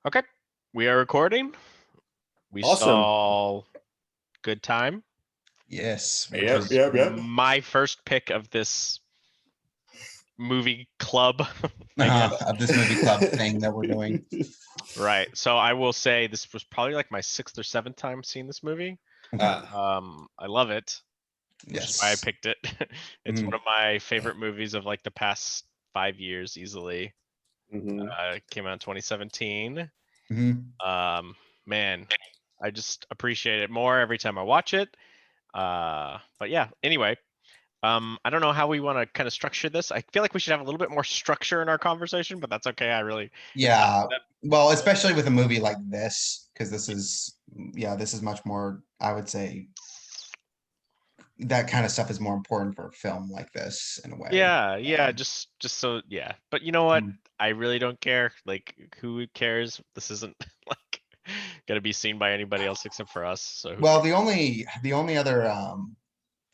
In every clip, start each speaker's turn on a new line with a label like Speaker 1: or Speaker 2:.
Speaker 1: Okay, we are recording. We
Speaker 2: Awesome.
Speaker 1: saw Good Time,
Speaker 3: Yes, which
Speaker 2: Yep,
Speaker 3: is
Speaker 2: yep, yep.
Speaker 1: my first pick of this movie club, I guess.
Speaker 3: of this movie club thing that we're doing.
Speaker 1: Right. So I will say this was probably like my sixth or seventh time seeing this movie.
Speaker 3: Okay.
Speaker 1: I love it, which is why I
Speaker 3: Yes.
Speaker 1: picked it. It's one
Speaker 3: Mhm.
Speaker 1: of my favorite movies of like the past 5 years easily.
Speaker 2: Mhm.
Speaker 1: It came out in 2017.
Speaker 3: Mhm.
Speaker 1: Man, I just appreciate it more every time I watch it. But yeah, anyway, I don't know how we want to kind of structure this. I feel like we should have a little bit more structure in our conversation, but that's okay. It's not
Speaker 3: Yeah.
Speaker 1: that,
Speaker 3: Well, especially with a movie like this, because this is much more, I would say that kind of stuff is more important for a film like this in a way.
Speaker 1: yeah, just so, yeah. But you know what?
Speaker 3: Mm.
Speaker 1: I really don't care. Like, who cares? This isn't like gonna be seen by anybody else except for us. So who
Speaker 3: Well,
Speaker 1: cares?
Speaker 3: the only other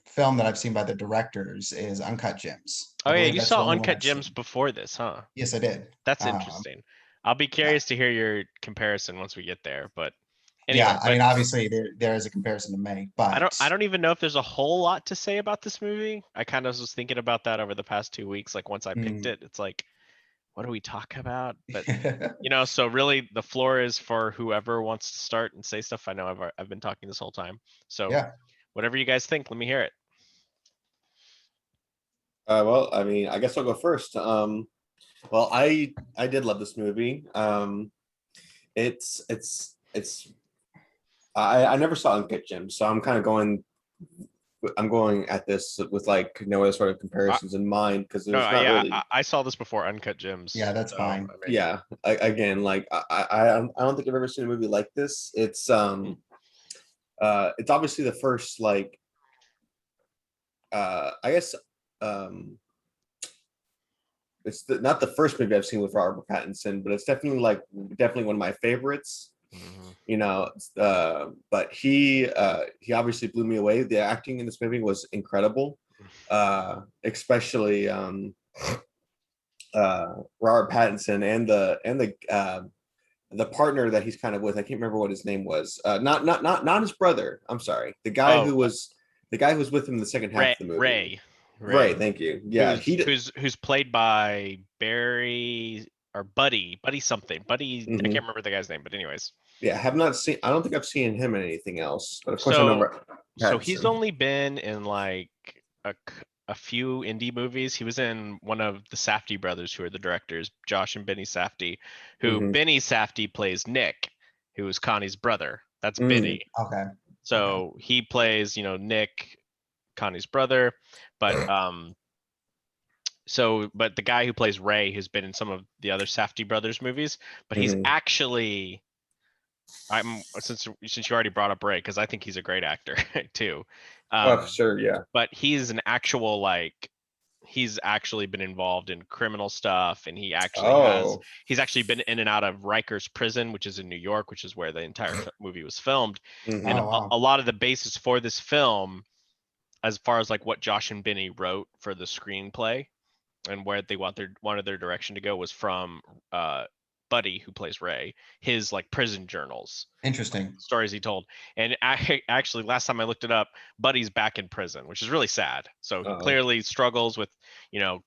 Speaker 3: film that I've seen by the directors is Uncut Gems. I
Speaker 1: Oh yeah,
Speaker 3: believe
Speaker 1: you
Speaker 3: that's the
Speaker 1: saw
Speaker 3: only one
Speaker 1: Uncut
Speaker 3: I've
Speaker 1: Gems
Speaker 3: seen.
Speaker 1: before this, huh?
Speaker 3: Yes, I did.
Speaker 1: That's interesting. I'll be
Speaker 3: Yeah.
Speaker 1: curious to hear your comparison once we get there. But anyway,
Speaker 3: Yeah, I
Speaker 1: but
Speaker 3: mean, obviously there is a comparison to make, but
Speaker 1: I don't even know if there's a whole lot to say about this movie. I kind of was thinking about that over the past 2 weeks. Like once I picked
Speaker 3: mm,
Speaker 1: it, it's like, what do we talk about? But so really the floor is for whoever wants to start and say stuff. I know I've been talking this whole time. So
Speaker 3: yeah.
Speaker 1: whatever you guys think, let me hear it.
Speaker 2: Well, I mean, I guess I'll go first. Well, I did love this movie. It's I never saw Uncut Gems, so I'm going at this with like no other sort of
Speaker 1: Uh,
Speaker 2: comparisons in mind because
Speaker 1: no,
Speaker 2: there's not
Speaker 1: yeah,
Speaker 2: really.
Speaker 1: I saw this before Uncut
Speaker 3: Yeah,
Speaker 1: Gems.
Speaker 3: that's
Speaker 1: So
Speaker 3: fine.
Speaker 1: I mean,
Speaker 2: Yeah, again, like I don't think I've ever seen a movie like this. It's obviously the first like I guess um not the first movie I've seen with Robert Pattinson, but it's definitely one of my favorites.
Speaker 1: mhm.
Speaker 2: But he obviously blew me away. The acting in this movie was incredible, especially Robert Pattinson and the partner that he's kind of with. I can't remember what his name was. Not his brother. I'm sorry.
Speaker 1: Oh,
Speaker 2: The guy who was with him in the second half
Speaker 1: Ray,
Speaker 2: of the movie.
Speaker 1: Ray,
Speaker 2: Right.
Speaker 1: Ray,
Speaker 2: Thank you. Yeah.
Speaker 1: who's played by Barry or Buddy something. Buddy, I
Speaker 2: Mhm.
Speaker 1: can't remember the guy's name, but anyways.
Speaker 2: Yeah. I have not seen. I don't think I've seen him in anything else. But of course, I know
Speaker 1: So so he's
Speaker 2: Pattinson.
Speaker 1: only been in like a few indie movies. He was in one of the Safdie brothers, who are the directors, Josh and Benny Safdie, who
Speaker 2: Hmm.
Speaker 1: Benny Safdie plays Nick, who is Connie's brother. That's
Speaker 2: Mm.
Speaker 1: Benny.
Speaker 3: Okay. Okay.
Speaker 1: So he plays, Nick, Connie's brother, but but the guy who plays Ray, who's been in some of the other Safdie brothers movies, but he's
Speaker 2: Hmm.
Speaker 1: actually since you already brought up Ray, because I think he's a great actor too.
Speaker 2: Oh,
Speaker 1: Um,
Speaker 2: sure. Yeah.
Speaker 1: but he's an actual like he's actually been involved in criminal stuff, and
Speaker 2: Oh.
Speaker 1: he's actually been in and out of Rikers prison, which is in New York, which is where the entire movie was filmed. And
Speaker 2: Hmm.
Speaker 3: Oh
Speaker 1: a
Speaker 3: wow.
Speaker 1: lot of the basis for this film, as far as like what Josh and Benny wrote for the screenplay and where they wanted their direction to go, was from uh Buddy, who plays Ray, his like prison journals,
Speaker 3: Interesting.
Speaker 1: stories he told. And actually, last time I looked it up, Buddy's back in prison, which is really sad. So he
Speaker 2: Oh.
Speaker 1: clearly struggles with, you know,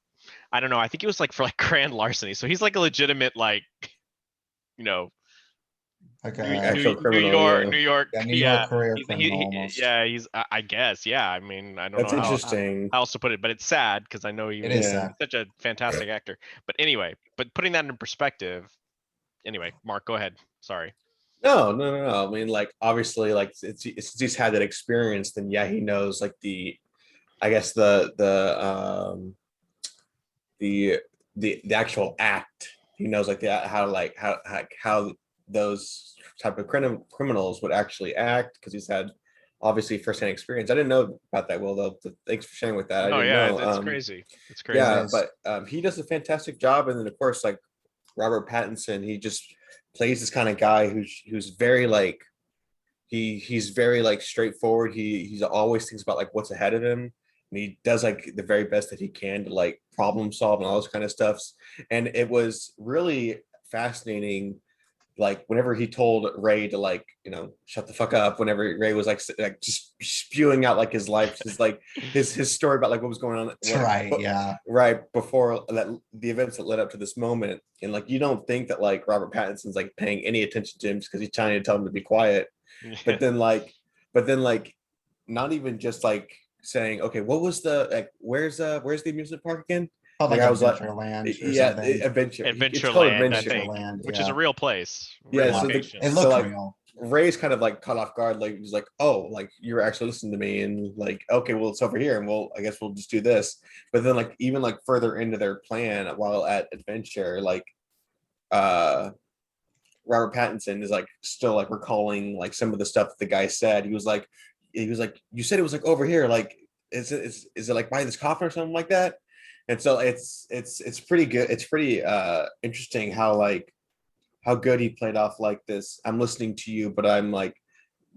Speaker 1: I don't know. I think it was like for like grand larceny. So he's like a legitimate like, you know,
Speaker 3: Like
Speaker 2: Actual criminal. Yeah.
Speaker 1: New York.
Speaker 3: a New
Speaker 1: Yeah,
Speaker 3: York career criminal almost.
Speaker 1: yeah, he's I guess, yeah. I mean, I don't
Speaker 2: That's
Speaker 1: know
Speaker 2: interesting.
Speaker 1: how else to put it, but it's sad because I know
Speaker 3: It is
Speaker 2: Yeah.
Speaker 3: sad.
Speaker 1: he's such a fantastic actor. But anyway, but putting that in perspective, anyway, Mark, go ahead. Sorry.
Speaker 2: No, no, no, no. I mean, like, obviously, like, since he's had that experience, then yeah, he knows like I guess the the actual act. He knows like how like how those type of criminals would actually act because he's had obviously firsthand experience. I didn't know about that, Will, though. Thanks for sharing with that. I
Speaker 1: No,
Speaker 2: didn't
Speaker 1: yeah,
Speaker 2: know.
Speaker 1: it's crazy. It's
Speaker 3: Yeah, it
Speaker 1: crazy.
Speaker 2: Yeah,
Speaker 3: is.
Speaker 2: but he does a fantastic job, and then of course, like Robert Pattinson, he just plays this kind of guy who's very like he's very like straightforward. He's always thinks about like what's ahead of him, and he does like the very best that he can to like problem solve and all those kind of stuffs. And it was really fascinating like whenever he told Ray to like, shut the fuck up, whenever Ray was like just spewing out like his life, his story about like what was going on,
Speaker 3: Right, yeah.
Speaker 2: right before that, the events that led up to this moment. And like, you don't think that like Robert Pattinson's like paying any attention to him because he's trying to tell him to be quiet. But then like not even just like saying, okay, what was the like, where's the amusement park again?
Speaker 3: Felt like
Speaker 2: Like I was like,
Speaker 3: Adventureland or
Speaker 2: yeah,
Speaker 3: something.
Speaker 2: adventure. It's called
Speaker 1: Adventureland, I
Speaker 2: Adventure.
Speaker 1: think,
Speaker 3: Adventureland,
Speaker 1: which is a
Speaker 3: yeah.
Speaker 1: real place, real
Speaker 2: Yeah,
Speaker 3: Yeah.
Speaker 1: location.
Speaker 3: It
Speaker 2: so
Speaker 3: looked
Speaker 2: like
Speaker 3: real.
Speaker 2: Ray's kind of like caught off guard, like he's like, oh, like you're actually listening to me, and like, okay, well, it's over here, and I guess we'll just do this. But then like even like further into their plan while at Adventure, like Robert Pattinson is like still like recalling like some of the stuff that the guy said. He was like, you said it was like over here, like is it like by this coffin or something like that? And so it's pretty good. It's pretty interesting how good he played off like this. I'm listening to you, but I'm like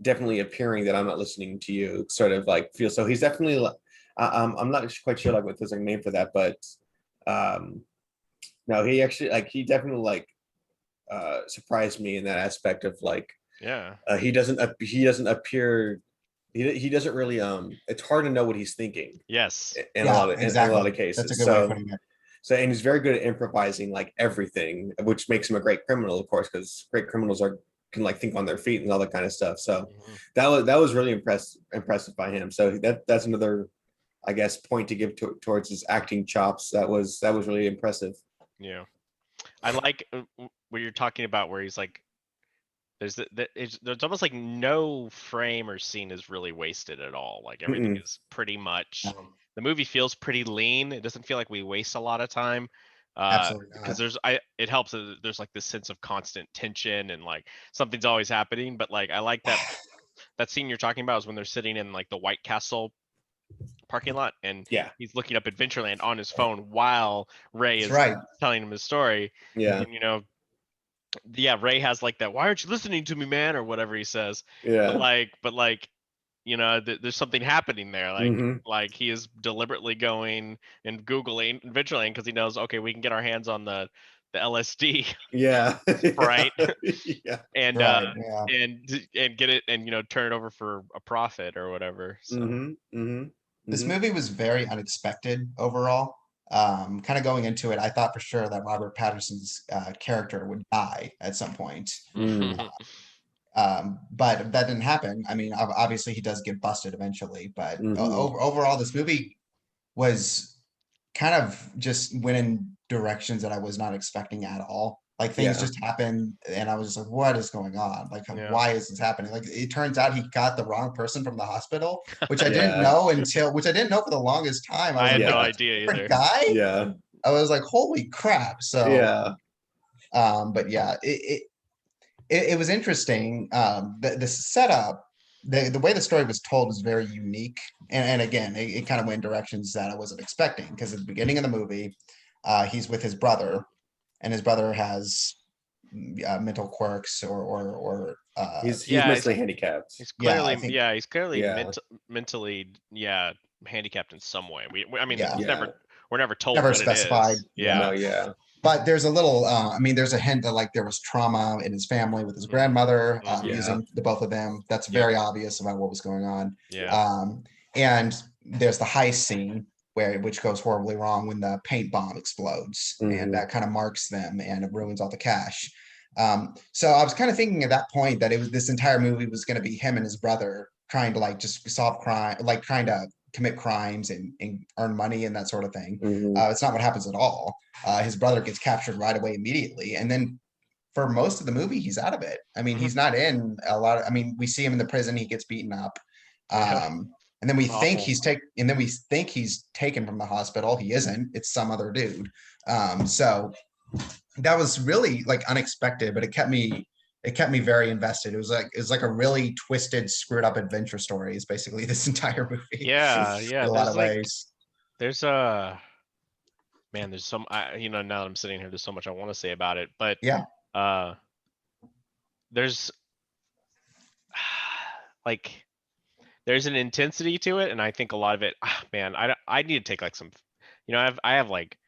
Speaker 2: definitely appearing that I'm not listening to you. Sort of like feel. So he's definitely. I'm not quite sure like what there's a name for that, but no, he definitely like surprised me in that aspect of like
Speaker 1: Yeah.
Speaker 2: he doesn't appear. He doesn't really it's hard to know what he's thinking
Speaker 1: Yes.
Speaker 2: in
Speaker 3: Yeah,
Speaker 2: in a
Speaker 3: exactly.
Speaker 2: lot of
Speaker 3: That's a
Speaker 2: cases.
Speaker 3: good way of putting it.
Speaker 2: So and he's very good at improvising like everything, which makes him a great criminal, of course, because great criminals can like think on their feet and all that kind of stuff. So
Speaker 1: Mhm.
Speaker 2: that was really impressive by him. So that's another, I guess, point to give towards his acting chops. That was really impressive.
Speaker 1: Yeah. I like what you're talking about, where he's like, there's almost like no frame or scene is really wasted at all. Like everything
Speaker 2: Mm-mm.
Speaker 1: is pretty much,
Speaker 3: No,
Speaker 1: the movie feels pretty lean. It doesn't feel like we waste a lot of time.
Speaker 3: absolutely
Speaker 1: Because
Speaker 3: not.
Speaker 1: it helps that there's like this sense of constant tension and like something's always happening. But like I like that scene you're talking about is when they're sitting in like the White Castle parking lot and
Speaker 2: Yeah,
Speaker 1: he's looking up Adventureland on his phone while Ray
Speaker 3: That's
Speaker 1: is
Speaker 3: right.
Speaker 1: telling him his story.
Speaker 2: yeah,
Speaker 1: And yeah, Ray has like that, why aren't you listening to me, man, or whatever he says. But
Speaker 2: yeah.
Speaker 1: like, there's something happening there.
Speaker 2: Mm-hmm.
Speaker 1: Like he is deliberately going and Googling Adventureland because he knows, okay, we can get our hands on the LSD
Speaker 2: Yeah,
Speaker 1: sprite
Speaker 2: yeah.
Speaker 1: and
Speaker 3: Right. Yeah.
Speaker 1: and get it and turn it over for a profit or whatever. So
Speaker 2: Mm-hmm. Mm-hmm.
Speaker 3: This
Speaker 2: Mm-hmm.
Speaker 3: movie was very unexpected overall. Kind of going into it, I thought for sure that Robert Patterson's character would die at some point.
Speaker 2: Mm.
Speaker 3: But that didn't happen. I mean, obviously he does get busted eventually, but
Speaker 2: Mm-hmm.
Speaker 3: overall, this movie was kind of just went in directions that I was not expecting at all. Like things
Speaker 2: Yeah.
Speaker 3: just happened, and I was just like, "What is going on? Like,
Speaker 1: Yeah.
Speaker 3: why is this happening?" Like, it turns out he got the wrong person from the hospital, which I didn't
Speaker 2: Yeah.
Speaker 3: know which I didn't know for the longest time. I
Speaker 1: I
Speaker 3: was
Speaker 1: had
Speaker 3: like,
Speaker 1: no
Speaker 3: "Wait,
Speaker 2: Yeah.
Speaker 3: that's a
Speaker 1: idea
Speaker 3: different
Speaker 1: either.
Speaker 3: guy."
Speaker 2: Yeah.
Speaker 3: I was like, "Holy crap!" So,
Speaker 2: Yeah.
Speaker 3: but yeah, it was interesting. The setup, the way the story was told is very unique, and again, it kind of went in directions that I wasn't expecting because at the beginning of the movie, he's with his brother, and his brother has mental quirks or
Speaker 2: He's
Speaker 1: Yeah,
Speaker 2: mentally handicapped.
Speaker 3: yeah, I think
Speaker 1: he's clearly
Speaker 2: Yeah.
Speaker 1: mentally, yeah, handicapped in some way. I mean,
Speaker 3: yeah,
Speaker 2: Yeah.
Speaker 1: we're never told
Speaker 3: never
Speaker 1: what it
Speaker 3: specified.
Speaker 1: is.
Speaker 3: Yeah,
Speaker 2: No,
Speaker 1: Yeah.
Speaker 2: yeah.
Speaker 3: but there's a little. I mean, there's a hint that like there was trauma in his family with his grandmother
Speaker 1: Mhm.
Speaker 2: Yeah.
Speaker 3: using the both of them. That's
Speaker 1: Yep.
Speaker 3: very obvious about what was going on.
Speaker 1: Yeah.
Speaker 3: And there's the heist scene which goes horribly wrong when the paint bomb explodes, and
Speaker 2: Mhm.
Speaker 3: that kind of marks them and it ruins all the cash. So I was kind of thinking at that point that it was this entire movie was going to be him and his brother trying to like just solve crime, like trying to commit crimes and earn money and that sort of thing.
Speaker 2: Mhm.
Speaker 3: It's not what happens at all. His brother gets captured right away immediately, and then for most of the movie he's out of it. I mean,
Speaker 1: Mhm.
Speaker 3: he's not in a lot of. I mean, we see him in the prison. He gets beaten up.
Speaker 1: Yeah.
Speaker 3: And then we think
Speaker 1: Awful.
Speaker 3: he's taken from the hospital. He isn't. It's some other dude. So that was really like unexpected, but it kept me very invested. It was like a really twisted, screwed up adventure story. Is basically this entire movie.
Speaker 1: Yeah. Yeah.
Speaker 3: In a lot
Speaker 1: There's
Speaker 3: of ways.
Speaker 1: there's man, there's some, now that I'm sitting here, there's so much I want to say about it, but
Speaker 3: Yeah.
Speaker 1: uh, there's like, there's an intensity to it, and I think a lot of it, man, I need to take like some, I have like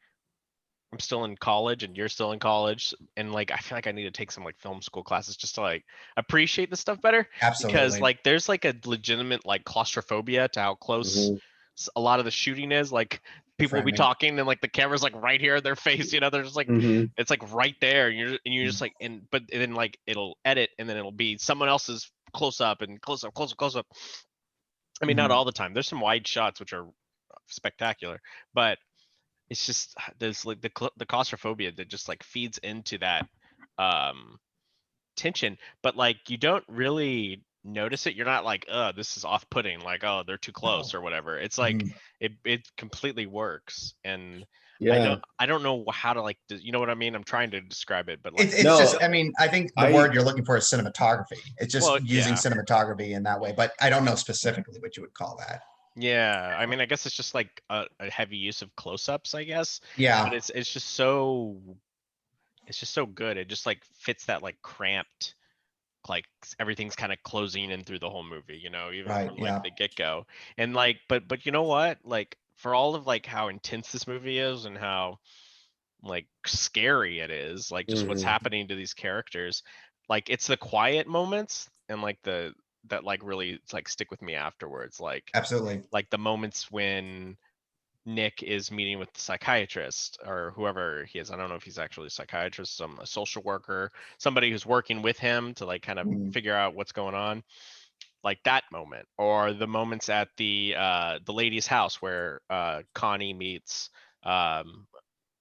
Speaker 1: I'm still in college and you're still in college, and like I feel like I need to take some like film school classes just to like appreciate this stuff better, because
Speaker 3: Absolutely.
Speaker 1: like there's like a legitimate like claustrophobia to how close
Speaker 2: Mhm.
Speaker 1: a lot of the shooting is. Like people will be
Speaker 3: Framing.
Speaker 1: talking and like the camera's like right here in their face, they're just like
Speaker 2: Mhm.
Speaker 1: it's like right there, and you're just like, but then like it'll edit and then it'll be someone else's close up and close up, close up, close up. I mean, not
Speaker 3: Mhm.
Speaker 1: all the time. There's some wide shots which are spectacular, but it's just there's like the claustrophobia that just like feeds into that um tension, but like you don't really notice it. You're not like, oh, this is off-putting, like, oh, they're too close or whatever. It's like
Speaker 3: Mhm.
Speaker 1: it completely works. And
Speaker 2: Yeah.
Speaker 1: I don't know how to like you know what I mean? I'm trying to describe it, but like
Speaker 3: It's just,
Speaker 2: No,
Speaker 3: I mean, I think the
Speaker 2: I
Speaker 3: word you're looking for is cinematography. It's just
Speaker 1: well,
Speaker 3: using
Speaker 1: yeah.
Speaker 3: cinematography in that way, but I don't know specifically what you would call that.
Speaker 1: Yeah, I mean, I guess it's just like a heavy use of close-ups, I guess, but
Speaker 3: Yeah,
Speaker 1: it's just so good. It just like fits that like cramped, like everything's kind of closing in through the whole movie, even
Speaker 3: right.
Speaker 1: from like
Speaker 3: Yeah,
Speaker 1: the get-go. And like, but you know what? Like for all of like how intense this movie is and how like scary it is, like just what's
Speaker 2: mhm.
Speaker 1: happening to these characters, like it's the quiet moments and like the that like really like stick with me afterwards.
Speaker 3: absolutely.
Speaker 1: Like the moments when Nick is meeting with the psychiatrist or whoever he is. I don't know if he's actually a psychiatrist, a social worker, somebody who's working with him to like kind of
Speaker 3: Mhm.
Speaker 1: figure out what's going on. Like that moment, or the moments at the lady's house where Connie meets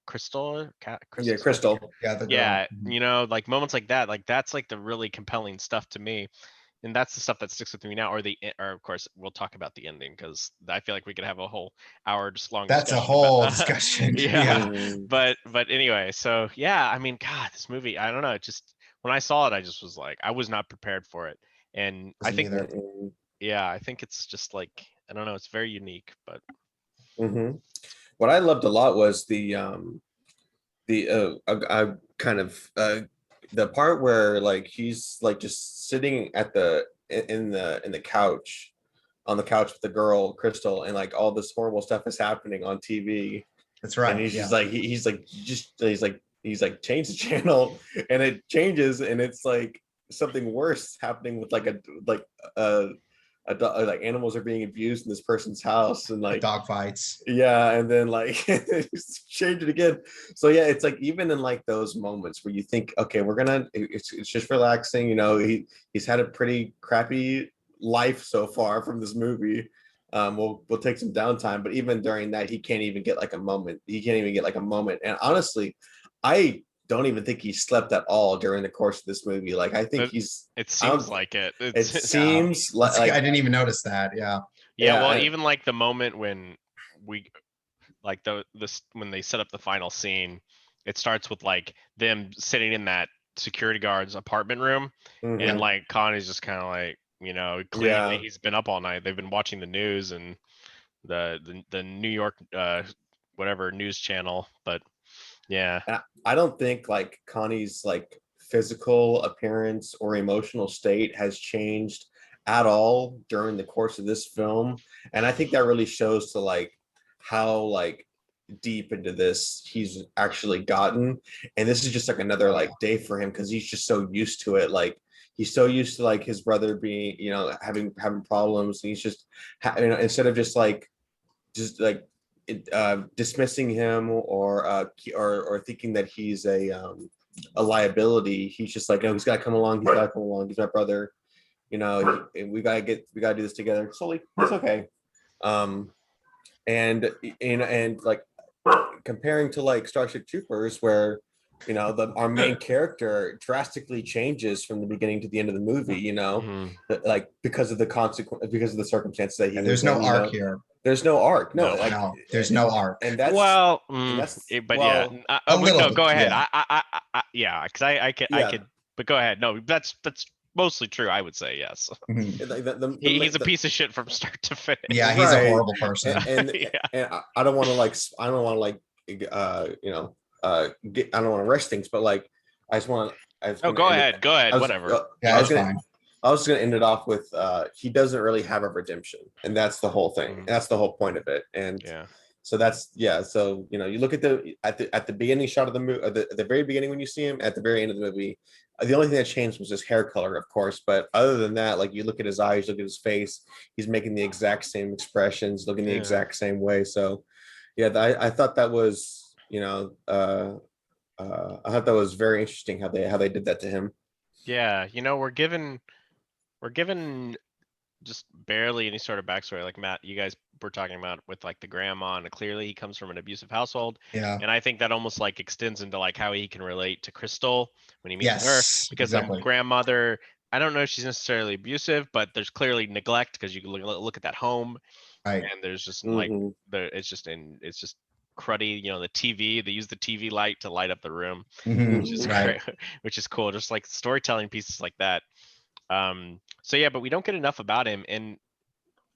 Speaker 1: Crystal,
Speaker 2: Yeah,
Speaker 1: Crystal.
Speaker 2: Crystal.
Speaker 3: Yeah, the girl.
Speaker 1: Yeah, like moments like that, like that's like the really compelling stuff to me, and that's the stuff that sticks with me now. Or of course we'll talk about the ending because I feel like we could have a whole hour just long
Speaker 3: That's a
Speaker 1: discussion about
Speaker 3: whole discussion.
Speaker 1: yeah.
Speaker 3: Yeah,
Speaker 2: Mhm.
Speaker 1: But anyway, so yeah, I mean, God, this movie, I don't know, it just when I saw it, I just was like, I was not prepared for it, and I
Speaker 3: wasn't
Speaker 1: think
Speaker 3: either.
Speaker 2: Mhm.
Speaker 1: yeah, I think it's just like I don't know, it's very unique, but
Speaker 2: Mhm. What I loved a lot was I kind of the part where like he's like just sitting at the couch on the couch with the girl Crystal, and like all this horrible stuff is happening on TV,
Speaker 3: That's
Speaker 2: and
Speaker 3: right.
Speaker 2: he's
Speaker 3: Yeah,
Speaker 2: just like he's like change the channel, and it changes, and it's like something worse happening with a, like animals are being abused in this person's house, and
Speaker 3: the
Speaker 2: like
Speaker 3: dog fights.
Speaker 2: yeah, and then like change it again. So yeah, it's like even in like those moments where you think, okay, it's just relaxing, he's had a pretty crappy life so far from this movie. We'll take some downtime, but even during that, he can't even get like a moment. He can't even get like a moment. And honestly, I don't even think he slept at all during the course of this movie. Like I think
Speaker 1: it,
Speaker 2: he's
Speaker 1: it
Speaker 2: I
Speaker 1: seems
Speaker 2: don't
Speaker 1: like it.
Speaker 2: it
Speaker 3: Yeah,
Speaker 2: seems
Speaker 3: that's. I
Speaker 2: like
Speaker 3: didn't even notice that. Yeah,
Speaker 1: Yeah,
Speaker 2: yeah,
Speaker 1: well, even like the moment when we like this when they set up the final scene, it starts with like them sitting in that security guard's apartment room, and
Speaker 2: mhm,
Speaker 3: yeah.
Speaker 1: like Connie's just kind of like, clearly
Speaker 2: yeah.
Speaker 1: he's been up all night. They've been watching the news and the New York whatever news channel, but yeah.
Speaker 2: I don't think like Connie's like physical appearance or emotional state has changed at all during the course of this film. And I think that really shows to like how like deep into this he's actually gotten. And this is just like another
Speaker 3: Oh
Speaker 2: like
Speaker 3: yeah.
Speaker 2: day for him because he's just so used to it. Like he's so used to like his brother being, having problems. And he's just, instead of just like dismissing him or thinking that he's a liability. He's just like, no, he's got to come along. He's got to come along. He's my brother. And we gotta do this together. Slowly, it's okay. Um, and like comparing to like Starship Troopers, where our main character drastically changes from the beginning to the end of the movie.
Speaker 1: Mhm.
Speaker 2: Like because of the consequence, because of the circumstances that he
Speaker 3: Yeah,
Speaker 2: was
Speaker 3: there's no
Speaker 2: in.
Speaker 3: arc here.
Speaker 2: There's no arc. No,
Speaker 1: No.
Speaker 2: like,
Speaker 3: No, there's no arc.
Speaker 2: and that's
Speaker 1: Well,
Speaker 2: and that's
Speaker 1: but yeah,
Speaker 2: well,
Speaker 3: A
Speaker 1: wait,
Speaker 3: little
Speaker 1: no,
Speaker 3: bit.
Speaker 1: go ahead.
Speaker 3: Yeah.
Speaker 1: Yeah, because I
Speaker 2: yeah.
Speaker 1: could, but go ahead. No, that's mostly true. I would say yes.
Speaker 3: Mhm.
Speaker 2: Like
Speaker 1: He's a piece of shit from start to finish.
Speaker 3: Yeah, he's a
Speaker 2: right,
Speaker 3: horrible person.
Speaker 1: Yeah.
Speaker 2: and I don't want to I don't want to rush things, but like I was
Speaker 1: Oh,
Speaker 2: gonna
Speaker 1: go
Speaker 2: end it.
Speaker 1: ahead. Go ahead.
Speaker 2: I was
Speaker 1: Whatever.
Speaker 3: Yeah,
Speaker 2: I was
Speaker 3: it's
Speaker 2: gonna
Speaker 3: fine.
Speaker 2: I was gonna end it off with he doesn't really have a redemption, and that's the whole thing.
Speaker 1: Mhm.
Speaker 2: That's the whole point of it. And
Speaker 1: Yeah.
Speaker 2: So that's yeah. So you look at the beginning shot of the movie, at the very beginning when you see him, at the very end of the movie. The only thing that changed was his hair color, of course. But other than that, like you look at his eyes, look at his face, he's making the exact same expressions, looking the
Speaker 1: Yeah.
Speaker 2: exact same way. So yeah, I thought that was I thought that was very interesting how they did that to him.
Speaker 1: Yeah, we're given just barely any sort of backstory. Like Matt, you guys were talking about with like the grandma, and clearly he comes from an abusive household.
Speaker 3: Yeah.
Speaker 1: And I think that almost like extends into like how he can relate to Crystal when he meets her,
Speaker 3: Yes.
Speaker 1: because the
Speaker 3: Exactly.
Speaker 1: grandmother, I don't know if she's necessarily abusive, but there's clearly neglect because you can look at that home,
Speaker 3: Right.
Speaker 1: and there's just like
Speaker 2: Hmm.
Speaker 1: it's just cruddy. The TV, they use the TV light to light up the room, which is
Speaker 3: Right.
Speaker 1: great, which is cool. Just like storytelling pieces like that. So yeah, but we don't get enough about him. And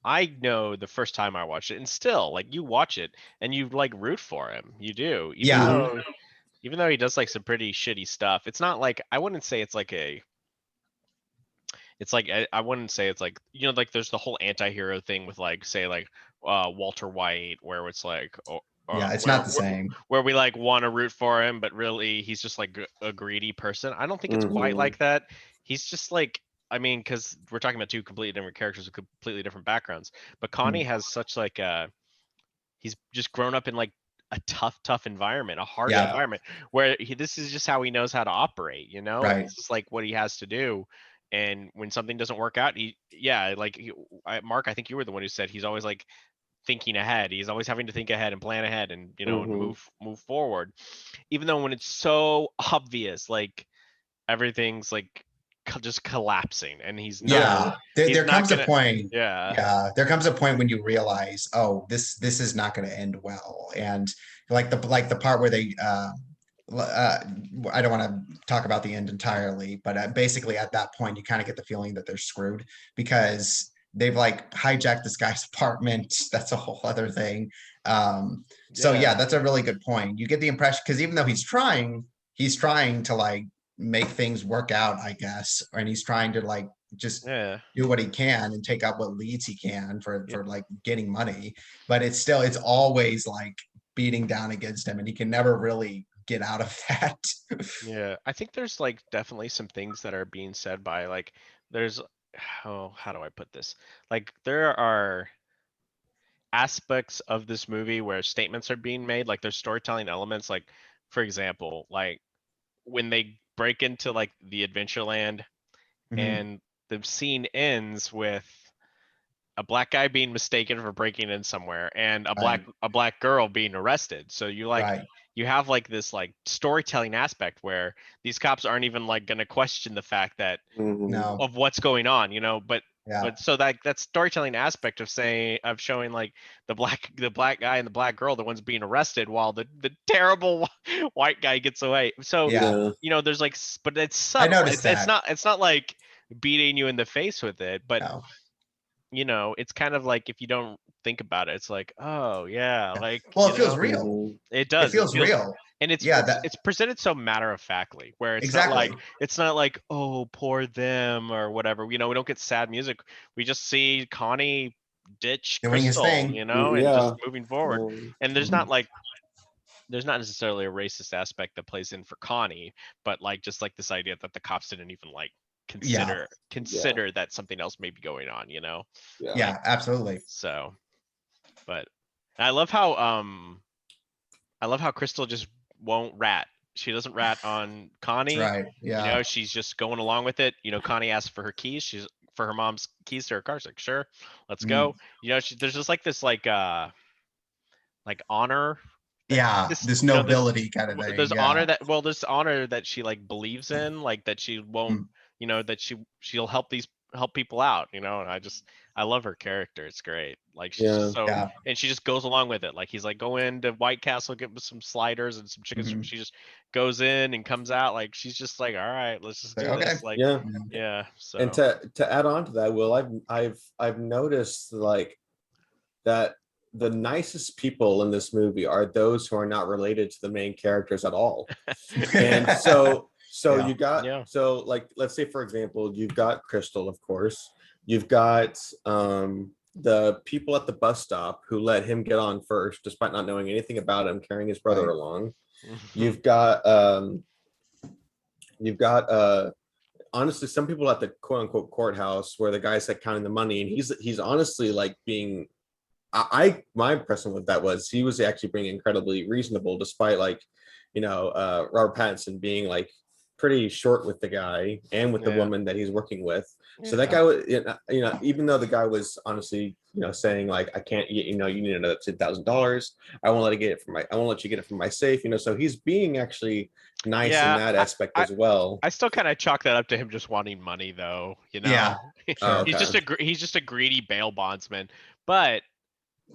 Speaker 1: I know the first time I watched it, and still, like, you watch it and you like root for him. You do,
Speaker 3: Yeah.
Speaker 1: even though he does like some pretty shitty stuff. It's not like, I wouldn't say it's like I wouldn't say it's like, like there's the whole anti-hero thing with like, say like Walter White, where it's like,
Speaker 3: Yeah. It's
Speaker 1: where
Speaker 3: not the same.
Speaker 1: where we like want to root for him, but really he's just like a greedy person. I don't think it's quite
Speaker 2: Hmm.
Speaker 1: like that. He's just like, I mean, because we're talking about two completely different characters with completely different backgrounds. But Connie has such like he's just grown up in like a tough environment, a harsh
Speaker 3: Yeah.
Speaker 1: environment, where this is just how he knows how to operate, and
Speaker 3: Right.
Speaker 1: this is like what he has to do. And when something doesn't work out, Mark, I think you were the one who said he's always like thinking ahead. He's always having to think ahead and plan ahead, and and
Speaker 2: Hmm.
Speaker 1: move forward, even though when it's so obvious, like everything's like just collapsing, and
Speaker 3: Yeah. There
Speaker 1: he's not
Speaker 3: comes a
Speaker 1: gonna.
Speaker 3: point.
Speaker 1: Yeah,
Speaker 3: Yeah. There comes a point when you realize, oh, this is not going to end well. And like the part where they uh, I don't want to talk about the end entirely, but basically at that point, you kind of get the feeling that they're screwed because they've like hijacked this guy's apartment. That's a whole other thing. So yeah,
Speaker 1: yeah,
Speaker 3: that's a really good point. You get the impression because even though he's trying to like make things work out, I guess, and he's trying to like just
Speaker 1: yeah.
Speaker 3: do what he can and take out what leads he can for like getting money. But it's always like beating down against him, and he can never really get out of that.
Speaker 1: Yeah, I think there's like definitely some things that are being said by like there's how do I put this? Like there are aspects of this movie where statements are being made, like there's storytelling elements, like for example, like when they break into like the Adventureland,
Speaker 3: Mhm.
Speaker 1: and the scene ends with a black guy being mistaken for breaking in somewhere, and
Speaker 3: Right,
Speaker 1: a black girl being arrested. So
Speaker 3: right.
Speaker 1: you have like this like storytelling aspect where these cops aren't even like going to question the fact that
Speaker 2: Hmm.
Speaker 3: No,
Speaker 1: of what's going on,
Speaker 3: yeah,
Speaker 1: but so that storytelling aspect of showing like the black guy and the black girl, the ones being arrested, while the terrible white guy gets away. So
Speaker 3: yeah.
Speaker 2: Yeah.
Speaker 1: there's like but it's
Speaker 3: I
Speaker 1: subtle.
Speaker 3: noticed that.
Speaker 1: It's not like beating you in the face with it, but
Speaker 3: No,
Speaker 1: it's kind of like, if you don't think about it, it's like, oh yeah,
Speaker 3: yeah.
Speaker 1: like,
Speaker 3: Well, it feels real.
Speaker 2: Hmm.
Speaker 1: it
Speaker 3: It
Speaker 1: does. It
Speaker 3: feels
Speaker 1: feels,
Speaker 3: real.
Speaker 1: and
Speaker 3: Yeah, that
Speaker 1: it's presented so matter of factly, where
Speaker 3: exactly.
Speaker 1: it's not like, oh, poor them or whatever. We don't get sad music. We just see Connie ditch
Speaker 3: Doing his
Speaker 1: Crystal,
Speaker 3: thing.
Speaker 1: and just
Speaker 2: Yeah.
Speaker 1: moving forward. And
Speaker 3: Mhm.
Speaker 1: there's not necessarily a racist aspect that plays in for Connie, but like just like this idea that the cops didn't even like
Speaker 3: Yeah,
Speaker 2: Yeah.
Speaker 1: consider that something else may be going on.
Speaker 2: Yeah.
Speaker 1: Like,
Speaker 3: yeah, absolutely.
Speaker 1: so, but I love how Crystal just won't rat. She doesn't rat on
Speaker 3: That's
Speaker 1: Connie.
Speaker 3: right. Yeah.
Speaker 1: She's just going along with it. Connie asks for her keys. She's for her mom's keys to her car. She's like, sure, let's
Speaker 3: Mhm.
Speaker 1: go. There's just like this like honor that
Speaker 3: Yeah,
Speaker 1: this
Speaker 3: this
Speaker 1: this
Speaker 3: nobility kind of thing.
Speaker 1: there's
Speaker 3: Yeah.
Speaker 1: honor that well there's honor that she like believes in, like that she won't,
Speaker 3: Mm.
Speaker 1: that she'll help people out. And I love her character. It's great. Like she's
Speaker 2: Yeah.
Speaker 1: just so,
Speaker 3: Yeah.
Speaker 1: and she just goes along with it. Like he's like, go into White Castle, get some sliders and some chicken strips.
Speaker 3: Mhm.
Speaker 1: She just goes in and comes out, like she's just like, all right, let's just
Speaker 3: Like,
Speaker 1: do
Speaker 3: okay.
Speaker 1: this. Like,
Speaker 2: Yeah.
Speaker 3: Mhm.
Speaker 1: yeah.
Speaker 2: And
Speaker 1: So
Speaker 2: to add on to that, Will, I've noticed like that the nicest people in this movie are those who are not related to the main characters at all. And so
Speaker 3: Yeah.
Speaker 2: you got
Speaker 1: yeah,
Speaker 2: like let's say for example, you've got Crystal, of course. You've got the people at the bus stop who let him get on first, despite not knowing anything about him, carrying his brother
Speaker 3: Right.
Speaker 2: along. You've got honestly some people at the quote unquote courthouse where the guy's like counting the money, and he's honestly like being my impression with that was he was actually being incredibly reasonable, despite like, Robert Pattinson being like pretty short with the guy and with the
Speaker 1: Yeah.
Speaker 2: woman that he's working with. So
Speaker 1: Yeah.
Speaker 2: that guy was, even though the guy was honestly, saying like, I can't, you need another $10,000. I won't let you get it from my safe. So he's being actually nice in
Speaker 1: Yeah,
Speaker 2: that aspect
Speaker 1: I
Speaker 2: as well.
Speaker 1: I still kind of chalk that up to him just wanting money, though.
Speaker 3: Yeah,
Speaker 2: Oh,
Speaker 3: sure.
Speaker 2: okay.
Speaker 1: He's just a greedy bail bondsman. But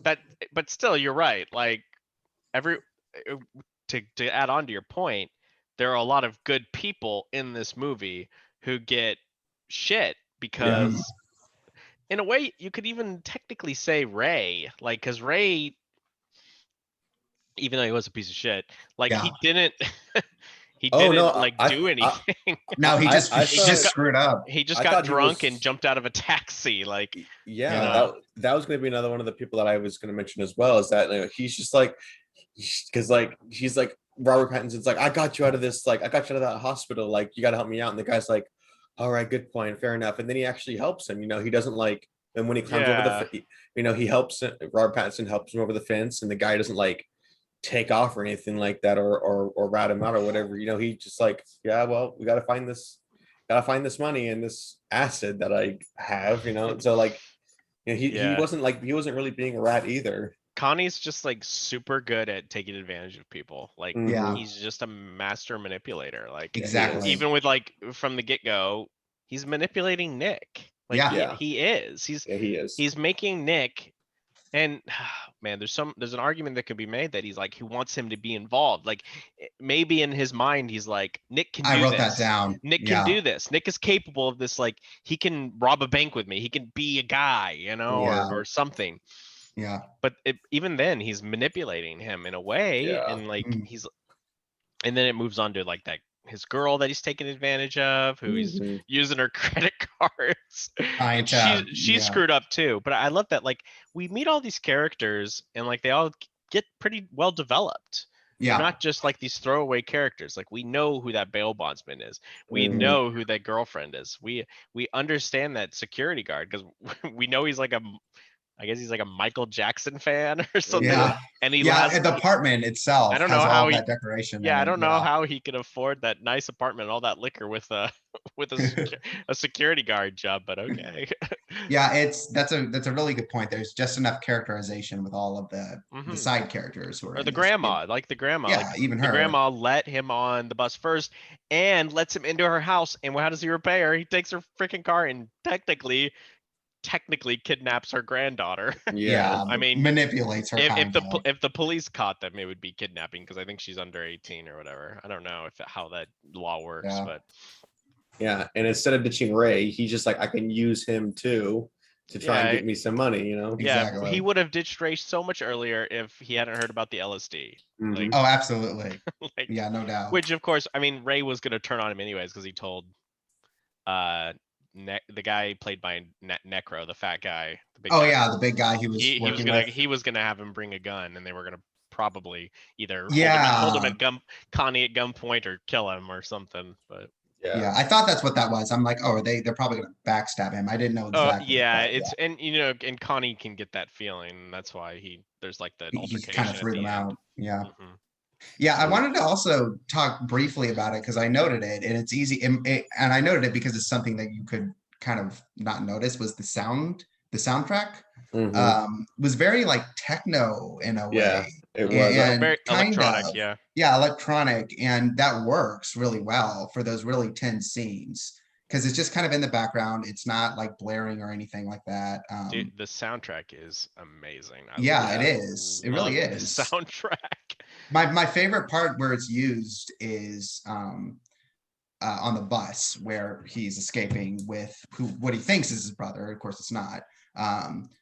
Speaker 1: that but still, you're right. Like every to add on to your point, there are a lot of good people in this movie who get shit
Speaker 2: Yeah.
Speaker 1: because in a way you could even technically say Ray, like because Ray, even though he was a piece of shit, like
Speaker 3: Yeah.
Speaker 1: he didn't he
Speaker 2: Oh no,
Speaker 1: didn't like do anything.
Speaker 3: No, he just
Speaker 2: I
Speaker 3: he
Speaker 2: thought-
Speaker 3: just screwed up.
Speaker 1: He just
Speaker 2: I
Speaker 1: got
Speaker 2: thought he
Speaker 1: drunk
Speaker 2: was-
Speaker 1: and jumped out of a taxi. Like,
Speaker 2: Yeah,
Speaker 1: you know?
Speaker 2: that was going to be another one of the people that I was going to mention as well. Is that he's just like, because like he's like Robert Pattinson's like, I got you out of this, like I got you out of that hospital, like you got to help me out, and the guy's like, all right, good point, fair enough, and then he actually helps him. He doesn't like, and when he climbs over
Speaker 1: Yeah.
Speaker 2: he helps Robert Pattinson helps him over the fence, and the guy doesn't like take off or anything like that, or rat him out or whatever. He just like, yeah, well, we got to find this money and this acid that I have, so like, he
Speaker 1: Yeah.
Speaker 2: he wasn't really being a rat either.
Speaker 1: Connie's just like super good at taking advantage of people. Like,
Speaker 3: Yeah.
Speaker 1: he's just a master manipulator. Like,
Speaker 3: Exactly.
Speaker 1: even with like from the get go, he's manipulating Nick. Like,
Speaker 3: Yeah.
Speaker 1: he is.
Speaker 2: Yeah, he is.
Speaker 1: He's making Nick. And man, there's an argument that could be made that he's like he wants him to be involved. Like maybe in his mind he's like Nick can do
Speaker 3: I wrote
Speaker 1: this.
Speaker 3: that down.
Speaker 1: Nick
Speaker 3: Yeah.
Speaker 1: can do this. Nick is capable of this. Like he can rob a bank with me. He can be a guy,
Speaker 3: Yeah.
Speaker 1: or something.
Speaker 3: Yeah.
Speaker 1: But even then he's manipulating him in a way,
Speaker 2: Yeah.
Speaker 1: and like
Speaker 3: Mm.
Speaker 1: and then it moves on to like that his girl that he's taking advantage of, who he's
Speaker 2: Mhm.
Speaker 1: using her credit cards.
Speaker 3: Trying
Speaker 1: And
Speaker 3: to-
Speaker 1: she's
Speaker 3: yeah.
Speaker 1: screwed up too. But I love that like we meet all these characters and like they all get pretty well developed. They're
Speaker 3: Yeah.
Speaker 1: not just like these throwaway characters. Like we know who that bail bondsman is. We
Speaker 2: Mhm.
Speaker 1: know who that girlfriend is. We understand that security guard because we know he's like I guess he's like a Michael Jackson fan or something.
Speaker 3: Yeah.
Speaker 1: And he
Speaker 3: Yeah.
Speaker 1: has
Speaker 3: And the apartment itself
Speaker 1: I don't
Speaker 3: has
Speaker 1: know how
Speaker 3: all
Speaker 1: he-
Speaker 3: that decoration.
Speaker 1: yeah,
Speaker 3: in
Speaker 1: I
Speaker 3: it,
Speaker 1: don't know how he could afford that nice apartment and all that liquor with a a security guard job, but okay.
Speaker 3: Yeah, that's a really good point. There's just enough characterization with all of the
Speaker 1: Mhm.
Speaker 3: side characters who are
Speaker 1: Or
Speaker 3: in
Speaker 1: the
Speaker 3: this.
Speaker 1: grandma, like the grandma.
Speaker 3: Yeah,
Speaker 1: like,
Speaker 3: even
Speaker 1: the
Speaker 3: her.
Speaker 1: grandma let him on the bus first and lets him into her house. And how does he repay her? He takes her freaking car and technically kidnaps her granddaughter.
Speaker 3: Yeah,
Speaker 1: I mean,
Speaker 3: manipulates her.
Speaker 1: if the police caught them, it would be kidnapping because I think she's under 18 or whatever. I don't know how that law works,
Speaker 3: Yeah.
Speaker 1: but
Speaker 2: Yeah, and instead of ditching Ray, he's just like, I can use him too to try and
Speaker 1: Yeah,
Speaker 2: get me some money.
Speaker 1: yeah,
Speaker 3: Exactly.
Speaker 1: he would have ditched Ray so much earlier if he hadn't heard about the LSD.
Speaker 2: Mhm.
Speaker 3: Oh, absolutely.
Speaker 1: Like,
Speaker 3: Yeah, no doubt.
Speaker 1: which of course, I mean, Ray was gonna turn on him anyways because he told the guy played by Necro, the fat guy. The big
Speaker 3: Oh
Speaker 1: guy.
Speaker 3: yeah, the big guy he was
Speaker 1: he was
Speaker 3: working
Speaker 1: gonna
Speaker 3: with.
Speaker 1: he was gonna have him bring a gun, and they were gonna probably either
Speaker 3: Yeah.
Speaker 1: hold him at Connie at gunpoint or kill him or something. But
Speaker 3: Yeah, I thought that's what that was. I'm like, oh, they're probably gonna backstab him. I didn't know exactly.
Speaker 1: yeah,
Speaker 3: but
Speaker 1: it's and and Connie can get that feeling. That's why there's like the
Speaker 3: he
Speaker 1: altercation
Speaker 3: kind of
Speaker 1: at
Speaker 3: threw
Speaker 1: the
Speaker 3: them
Speaker 1: end.
Speaker 3: out. Yeah.
Speaker 1: Mhm.
Speaker 3: Yeah, I wanted to also talk briefly about it because I noted it, and it's easy, and I noted it because it's something that you could kind of not notice was the soundtrack
Speaker 2: Mhm.
Speaker 3: was very like techno in a
Speaker 2: Yeah,
Speaker 3: way.
Speaker 2: it was.
Speaker 3: And
Speaker 1: Very
Speaker 3: kind
Speaker 1: electronic,
Speaker 3: of,
Speaker 1: yeah.
Speaker 3: electronic, and that works really well for those really tense scenes because it's just kind of in the background. It's not like blaring or anything like that.
Speaker 1: Dude, the soundtrack is amazing.
Speaker 3: Yeah, it is. It really
Speaker 1: love the
Speaker 3: is.
Speaker 1: soundtrack.
Speaker 3: My favorite part where it's used is on the bus where he's escaping with what he thinks is his brother. Of course, it's not.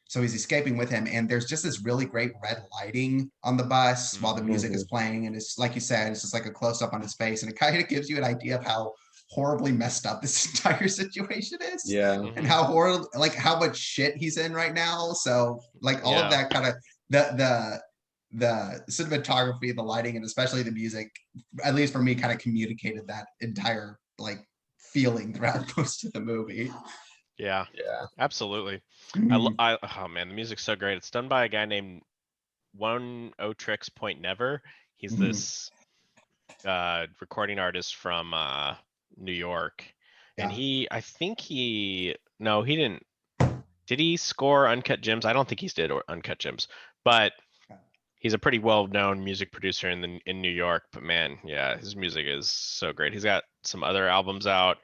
Speaker 3: So he's escaping with him, and there's just this really great red lighting on the bus while the music is playing, and it's like you said, it's just like a close up on his face, and it kind of gives you an idea of how horribly messed up this entire situation is.
Speaker 2: Yeah.
Speaker 1: Mhm.
Speaker 3: And how horrible, like how much shit he's in right now. So like all of
Speaker 1: Yeah.
Speaker 3: that kind of the cinematography, the lighting, and especially the music, at least for me, kind of communicated that entire like feeling throughout most of the movie.
Speaker 1: Yeah,
Speaker 2: Yeah.
Speaker 1: absolutely.
Speaker 3: Mhm.
Speaker 1: Oh man, the music's so great. It's done by a guy named One O Tricks Point Never. He's
Speaker 3: Mhm.
Speaker 1: this recording artist from New York, and
Speaker 3: Yeah.
Speaker 1: I think no, he didn't. Did he score Uncut Gems? I don't think he's did or Uncut Gems, but he's a pretty well-known music producer in New York. But man, yeah, his music is so great. He's got some other albums out.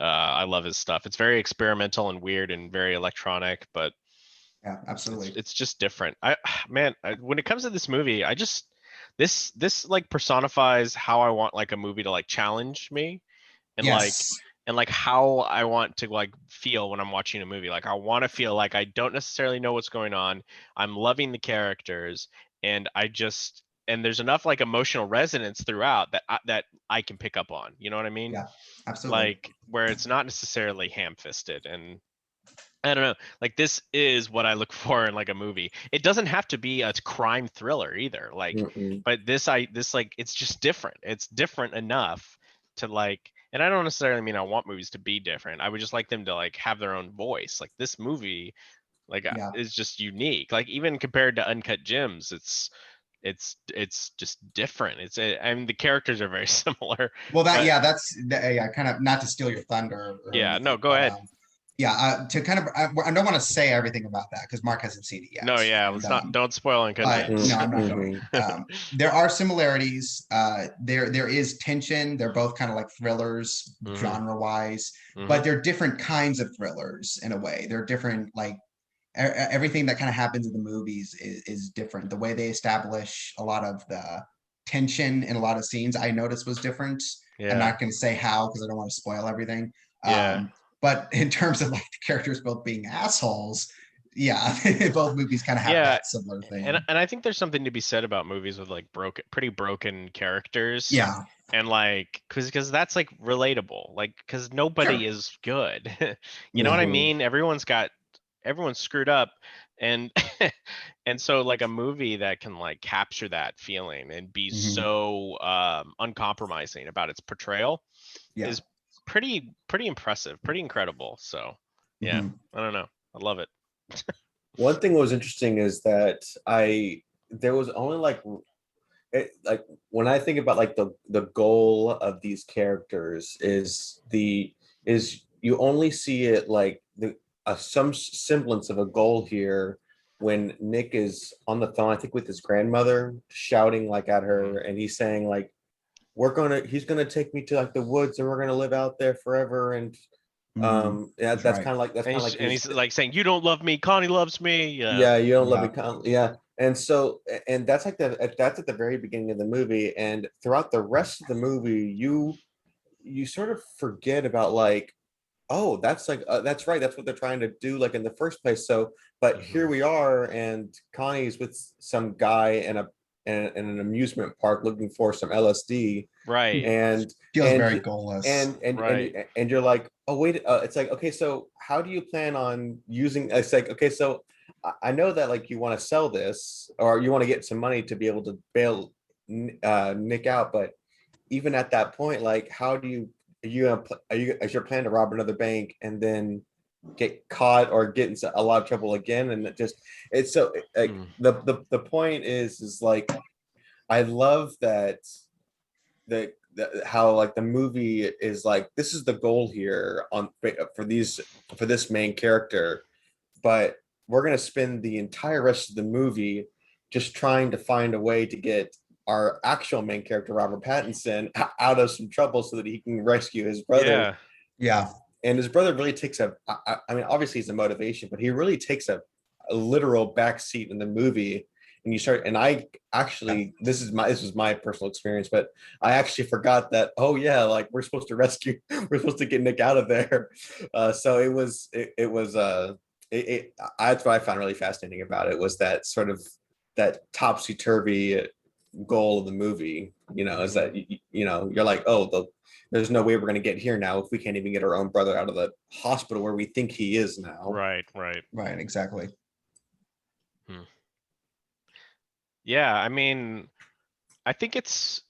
Speaker 1: I love his stuff. It's very experimental and weird and very electronic, but
Speaker 3: Yeah, absolutely.
Speaker 1: it's just different. Man, when it comes to this movie, I just this like personifies how I want like a movie to like challenge me and
Speaker 3: Yes.
Speaker 1: like how I want to like feel when I'm watching a movie. Like I want to feel like I don't necessarily know what's going on. I'm loving the characters and and there's enough like emotional resonance throughout that I can pick up on. You know what I mean?
Speaker 3: Yeah, absolutely.
Speaker 1: Like where it's not necessarily ham-fisted and I don't know. Like this is what I look for in like a movie. It doesn't have to be a crime thriller either. Like,
Speaker 2: Mm-mm.
Speaker 1: but this like it's just different. It's different enough to like, and I don't necessarily mean I want movies to be different. I would just like them to like have their own voice. Like this movie, like
Speaker 3: Yeah.
Speaker 1: is just unique. Like even compared to Uncut Gems, it's just different. I mean the characters are very similar.
Speaker 3: Well,
Speaker 1: But
Speaker 3: yeah, kind of not to steal your thunder or
Speaker 1: yeah, no,
Speaker 3: anything,
Speaker 1: go
Speaker 3: but
Speaker 1: ahead.
Speaker 3: yeah, to kind of I don't want to say everything about that because Mark hasn't seen it
Speaker 1: No,
Speaker 3: yet,
Speaker 1: yeah,
Speaker 3: and
Speaker 1: don't spoil Uncut
Speaker 3: but
Speaker 1: Gems.
Speaker 3: no, I'm not going.
Speaker 2: Mhm.
Speaker 3: There are similarities. There is tension. They're both kind of like thrillers,
Speaker 1: Mhm.
Speaker 3: genre wise,
Speaker 1: Mhm.
Speaker 3: but they're different kinds of thrillers in a way. They're different, like everything that kind of happens in the movies is different. The way they establish a lot of the tension in a lot of scenes, I noticed was different. I'm
Speaker 1: Yeah.
Speaker 3: not going to say how because I don't want to spoil everything.
Speaker 1: Yeah.
Speaker 3: But in terms of like the characters both being assholes, yeah, both movies kind of have
Speaker 1: Yeah,
Speaker 3: that similar thing.
Speaker 1: and I think there's something to be said about movies with like pretty broken characters.
Speaker 3: Yeah,
Speaker 1: And like, cause that's like relatable, like, cause nobody
Speaker 3: sure.
Speaker 1: is good. You know
Speaker 3: Yeah.
Speaker 1: what I
Speaker 2: Mhm.
Speaker 1: mean? Everyone's screwed up, and and so like a movie that can like capture that feeling and be
Speaker 3: Mhm.
Speaker 1: so uncompromising about its portrayal
Speaker 3: Yeah.
Speaker 1: is pretty impressive, pretty incredible. So yeah,
Speaker 3: Mhm.
Speaker 1: I don't know, I love it.
Speaker 2: One thing that was interesting is that there was only like when I think about like the goal of these characters is you only see it like some semblance of a goal here when Nick is on the phone, I think with his grandmother, shouting like at her, and he's saying like he's gonna take me to like the woods and we're gonna live out there forever. And
Speaker 3: Mhm.
Speaker 2: yeah,
Speaker 3: That's right.
Speaker 2: that's
Speaker 1: And
Speaker 2: kind of like
Speaker 1: he's
Speaker 2: his,
Speaker 1: like saying, "You don't love me, Connie loves me." Yeah.
Speaker 2: yeah, you don't love
Speaker 3: Yeah.
Speaker 2: me, yeah. And so, and that's like that's at the very beginning of the movie, and throughout the rest of the movie, you sort of forget about like, oh, that's like that's right, that's what they're trying to do, like in the first place. So, but here
Speaker 1: Mhm.
Speaker 2: we are, and Connie's with some guy in an amusement park looking for some LSD,
Speaker 1: Right.
Speaker 2: and
Speaker 3: Feels
Speaker 2: and
Speaker 3: very
Speaker 2: he-
Speaker 3: goalless.
Speaker 1: Right.
Speaker 2: and you're like, oh wait, it's like, okay, so how do you plan on using? It's like, okay, so I know that like you want to sell this or you want to get some money to be able to bail Nick out, but even at that point, like, how do you is your plan to rob another bank and then get caught or get into a lot of trouble again? And it's so like
Speaker 1: Mm.
Speaker 2: the point is like I love that the how like the movie is like, this is the goal here for this main character, but we're going to spend the entire rest of the movie just trying to find a way to get our actual main character Robert Pattinson out of some trouble so that he can rescue his brother.
Speaker 1: Yeah.
Speaker 3: Yeah.
Speaker 2: And his brother really takes I mean, obviously he's a motivation, but he really takes a literal backseat in the movie. And you start, and I actually, this was my personal experience, but I actually forgot that, oh yeah, like we're supposed to rescue, we're supposed to get Nick out of there. So that's what I found really fascinating about it, was that sort of that topsy-turvy goal of the movie, is that, you're like, oh, there's no way we're going to get here now if we can't even get our own brother out of the hospital where we think he is now.
Speaker 1: Right, right.
Speaker 3: Right, exactly.
Speaker 1: Yeah, I mean, I think it's.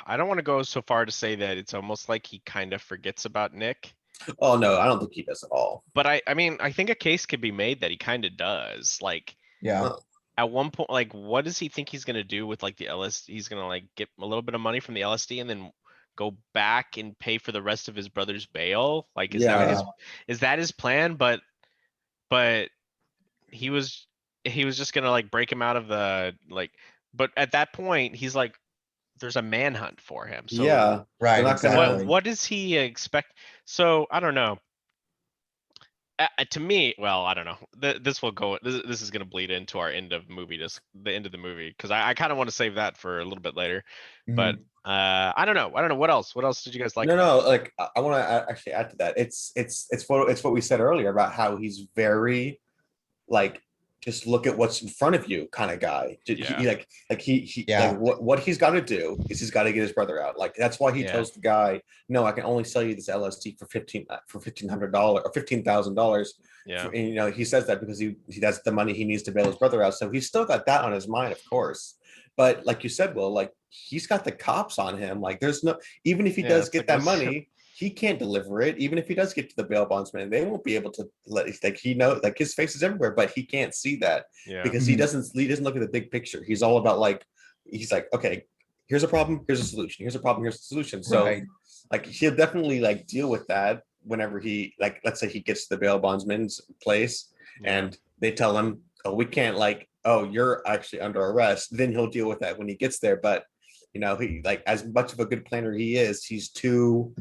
Speaker 1: I don't want to go so far to say that it's almost like he kind of forgets about Nick,
Speaker 2: Oh no, I don't think he does at all.
Speaker 1: but I mean, I think a case could be made that he kind of does. Like
Speaker 3: Yeah.
Speaker 2: Uh,
Speaker 1: at one point, like what does he think he's gonna do with like the LSD? He's gonna like get a little bit of money from the LSD and then go back and pay for the rest of his brother's bail. Like,
Speaker 2: Yeah.
Speaker 1: is that his plan? But he was just gonna like break him out of the like. But at that point, he's like, there's a manhunt for him. So
Speaker 2: Yeah.
Speaker 3: Right,
Speaker 2: not gonna-
Speaker 3: exactly.
Speaker 1: what does he expect? So I don't know. To me, well, I don't know. This will go. This is going to bleed into our end of movie, the end of the movie, because I kind of want to save that for a little bit later. But
Speaker 3: Mhm.
Speaker 1: I don't know. I don't know what else. What else did you guys like?
Speaker 2: No,
Speaker 1: about
Speaker 2: no. Like I want to actually add to that. It's what we said earlier about how he's very like just look at what's in front of you kind of guy.
Speaker 1: Yeah.
Speaker 2: He
Speaker 3: Yeah.
Speaker 2: like what he's got to do is he's got to get his brother out. Like that's why he
Speaker 1: Yeah.
Speaker 2: tells the guy, no, I can only sell you this LSD for $1,500 or $15,000.
Speaker 1: Yeah.
Speaker 2: And, you know, he says that because he that's the money he needs to bail his brother out. So he's still got that on his mind, of course. But like you said, Will, like he's got the cops on him. Like there's no, even if he
Speaker 1: Yeah,
Speaker 2: does
Speaker 1: it's
Speaker 2: get
Speaker 1: like,
Speaker 2: that
Speaker 1: what's-
Speaker 2: money, he can't deliver it. Even if he does get to the bail bondsman, they won't be able to let. Like he know, like his face is everywhere, but he can't see that
Speaker 1: Yeah.
Speaker 2: because he doesn't look at the big picture. He's all about like he's like, okay, here's a problem, here's a solution. Here's a problem, here's a solution. So
Speaker 3: Right.
Speaker 2: like he'll definitely like deal with that whenever he like let's say he gets to the bail bondsman's place
Speaker 1: Yeah.
Speaker 2: and they tell him, oh, we can't like, oh, you're actually under arrest. Then he'll deal with that when he gets there. But you know, he like as much of a good planner he is, he's too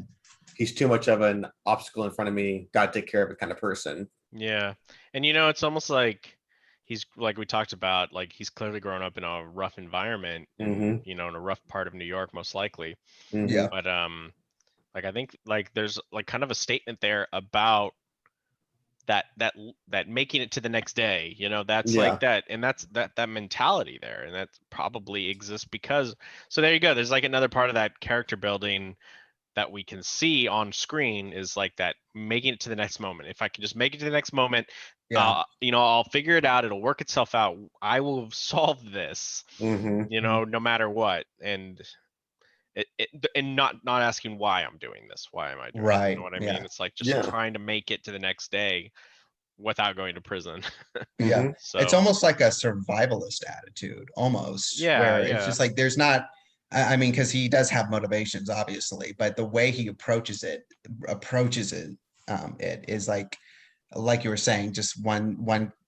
Speaker 2: much of an obstacle in front of me, gotta take care of it kind of person.
Speaker 1: Yeah. And you know, it's almost like he's like we talked about, like he's clearly grown up in a rough environment and
Speaker 2: Mhm.
Speaker 1: you know, in a rough part of New York, most likely.
Speaker 2: Mhm.
Speaker 3: Yeah.
Speaker 1: But like I think like there's like kind of a statement there about that making it to the next day, you know, that's
Speaker 2: Yeah.
Speaker 1: like that, and that's that mentality there, and that probably exists because so there you go. There's like another part of that character building that we can see on screen is like that making it to the next moment. If I can just make it to the next moment,
Speaker 3: Yeah.
Speaker 1: you know, I'll figure it out. It'll work itself out. I will solve this,
Speaker 2: Mhm.
Speaker 1: you know, no matter what. And and not asking why I'm doing this. Why am I doing it? You
Speaker 3: Right.
Speaker 1: know what I
Speaker 3: Yeah.
Speaker 1: mean? It's like just
Speaker 2: Yeah.
Speaker 1: trying to make it to the next day without going to prison.
Speaker 3: Yeah.
Speaker 2: Mhm.
Speaker 1: So
Speaker 3: It's almost like a survivalist attitude, almost,
Speaker 1: Yeah,
Speaker 3: where it's
Speaker 1: yeah.
Speaker 3: just like there's not, I mean, because he does have motivations, obviously, but the way he it is like you were saying, just one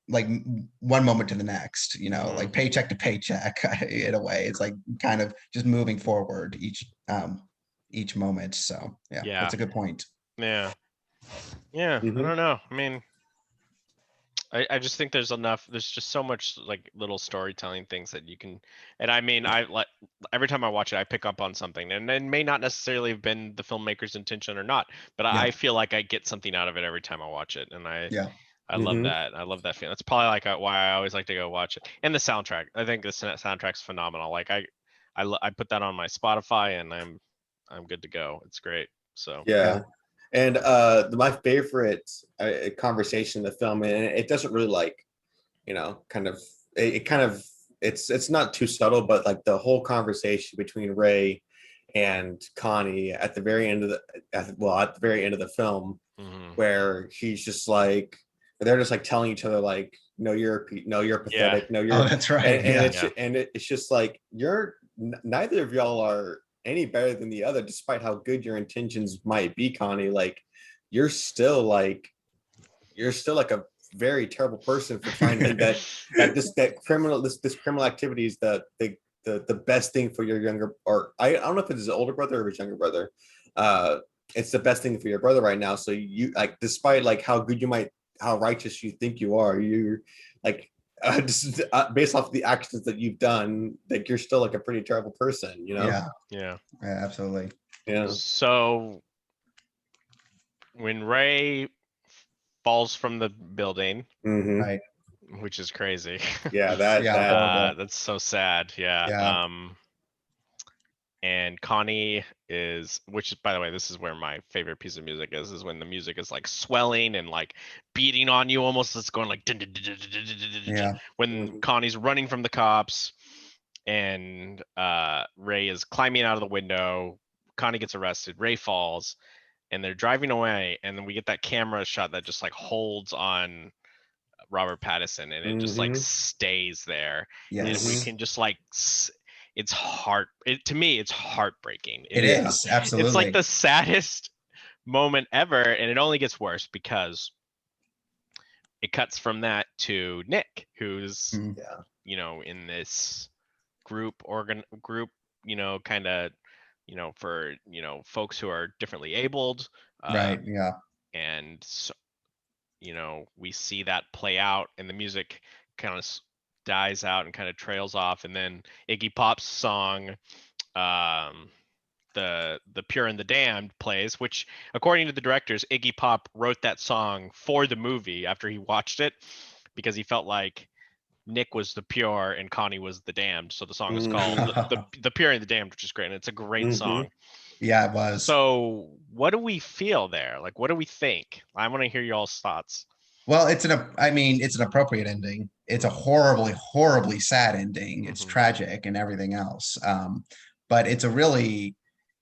Speaker 3: moment to the next, you know, like paycheck to paycheck in a way. It's like kind of just moving forward each moment. So yeah,
Speaker 1: Yeah.
Speaker 3: that's a good point.
Speaker 1: Yeah. I
Speaker 2: Mhm.
Speaker 1: don't know. I mean, I just think there's just so much like little storytelling things that you can, and I mean, I like every time I watch it, I pick up on something, and it may not necessarily have been the filmmaker's intention or not, but
Speaker 3: Yeah.
Speaker 1: I feel like I get something out of it every time I watch it, and
Speaker 3: Yeah.
Speaker 1: I love
Speaker 2: Mhm.
Speaker 1: that. I love that feeling. That's probably like why I always like to go watch it. And the soundtrack, I think the soundtrack's phenomenal. Like I put that on my Spotify, and I'm good to go. It's great. So
Speaker 2: Yeah. And my favorite conversation in the film, and it doesn't really like, you know, kind of it kind of it's not too subtle, but like the whole conversation between Ray and Connie at the very end of at the very end of the film,
Speaker 1: mhm.
Speaker 2: where he's just like they're just like telling each other like, no, you're pathetic, no,
Speaker 3: Oh,
Speaker 2: you're
Speaker 3: that's right.
Speaker 2: and
Speaker 3: Yeah.
Speaker 2: it's just like neither of y'all are any better than the other, despite how good your intentions might be, Connie. Like you're still like a very terrible person for trying to think that criminal activity is the best thing for your younger, or I don't know if it's his older brother or his younger brother. It's the best thing for your brother right now. So you like, despite like how righteous you think you are, you're like just based off the actions that you've done, like you're still like a pretty terrible person, you know?
Speaker 3: Yeah.
Speaker 1: Yeah.
Speaker 3: Yeah, absolutely.
Speaker 2: Yeah.
Speaker 1: So when Ray falls from the building,
Speaker 2: Mhm.
Speaker 3: Right.
Speaker 1: which is crazy.
Speaker 2: Yeah. That
Speaker 3: Yeah,
Speaker 2: that
Speaker 3: horrible.
Speaker 1: That's so sad. Yeah.
Speaker 3: Yeah.
Speaker 1: and Connie is, which is, by the way, this is where my favorite piece of music is when the music is like swelling and like beating on you almost. It's going like
Speaker 3: Yeah.
Speaker 1: when Connie's running from the cops, and Ray is climbing out of the window. Connie gets arrested. Ray falls, and they're driving away, and then we get that camera shot that just like holds on Robert Pattinson, and it just like
Speaker 2: Mhm.
Speaker 1: stays there, and we
Speaker 3: Yes.
Speaker 1: can just like to me it's heartbreaking.
Speaker 3: It
Speaker 2: Yeah.
Speaker 3: is.
Speaker 1: It's like
Speaker 3: Absolutely.
Speaker 1: the saddest moment ever, and it only gets worse because it cuts from that to Nick, who's
Speaker 3: Mm,
Speaker 2: Yeah.
Speaker 1: in this group, kind of, for folks who are differently abled,
Speaker 3: right. Yeah.
Speaker 1: and so, we see that play out, and the music kind of dies out and kind of trails off, and then Iggy Pop's song, um, the Pure and the Damned plays, which according to the directors, Iggy Pop wrote that song for the movie after he watched it because he felt like Nick was the pure and Connie was the damned. So the song is called the Pure and the Damned, which is great, and it's a great
Speaker 2: Mhm.
Speaker 1: song.
Speaker 3: Yeah, it was.
Speaker 1: So what do we feel there? Like, what do we think? I want to hear y'all's thoughts.
Speaker 3: Well, I mean, it's an appropriate ending. It's a horribly, horribly sad ending. It's
Speaker 1: Mhm.
Speaker 3: tragic and everything else. But it's a really,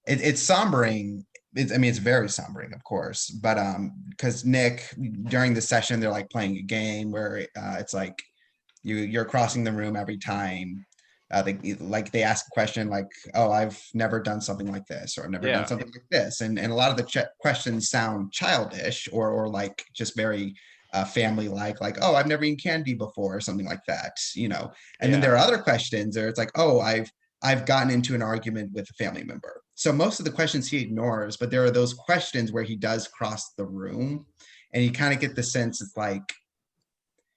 Speaker 3: it's sombering. I mean, it's very sombering, of course. But because Nick, during the session, they're like playing a game where it's like you're crossing the room every time. They ask a question like, "Oh, I've never done something like this," or "I've never done
Speaker 1: Yeah.
Speaker 3: something like this," and a lot of the questions sound childish or like just very family like, "Oh, I've never eaten candy before," or something like that, you know. And then
Speaker 1: Yeah.
Speaker 3: there are other questions where it's like, "Oh, I've gotten into an argument with a family member." So most of the questions he ignores, but there are those questions where he does cross the room, and you kind of get the sense it's like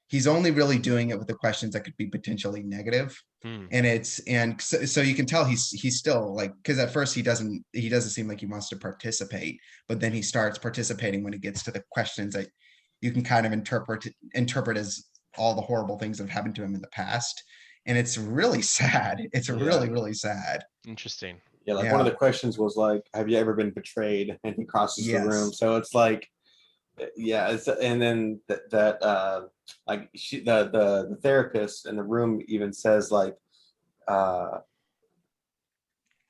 Speaker 3: he's only really doing it with the questions that could be potentially negative.
Speaker 1: Hmm.
Speaker 3: And so you can tell he's still like, because at first he doesn't seem like he wants to participate, but then he starts participating when it gets to the questions that you can kind of interpret as all the horrible things that have happened to him in the past. And it's really sad. It's
Speaker 2: Yeah.
Speaker 3: really, really sad.
Speaker 1: Interesting.
Speaker 2: Yeah, like one of
Speaker 3: Yeah.
Speaker 2: the questions was like, "Have you ever been betrayed?" And he crosses the room.
Speaker 3: Yes.
Speaker 2: So it's like, yeah, and then like the therapist in the room even says like, uh,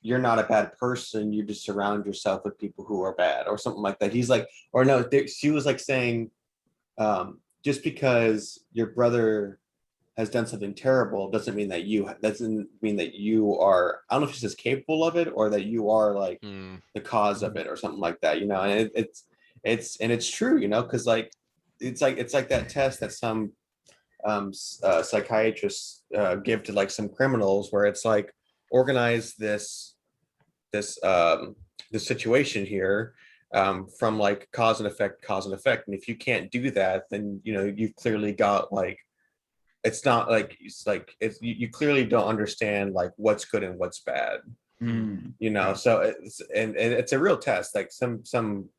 Speaker 2: "You're not a bad person. You just surround yourself with people who are bad," or something like that. He's like, or no, she was like saying, just because your brother has done something terrible doesn't mean that you are, I don't know if she says capable of it or that you are like
Speaker 1: Hmm.
Speaker 2: the cause of
Speaker 3: Mhm.
Speaker 2: it or something like that, and it's true, because like it's like that test that some psychiatrists give to like some criminals where it's like, organize this this situation here, from like cause and effect, and if you can't do that, then you've clearly got like, you clearly don't understand like what's good and what's bad,
Speaker 3: Yeah.
Speaker 2: so and it's a real test, like some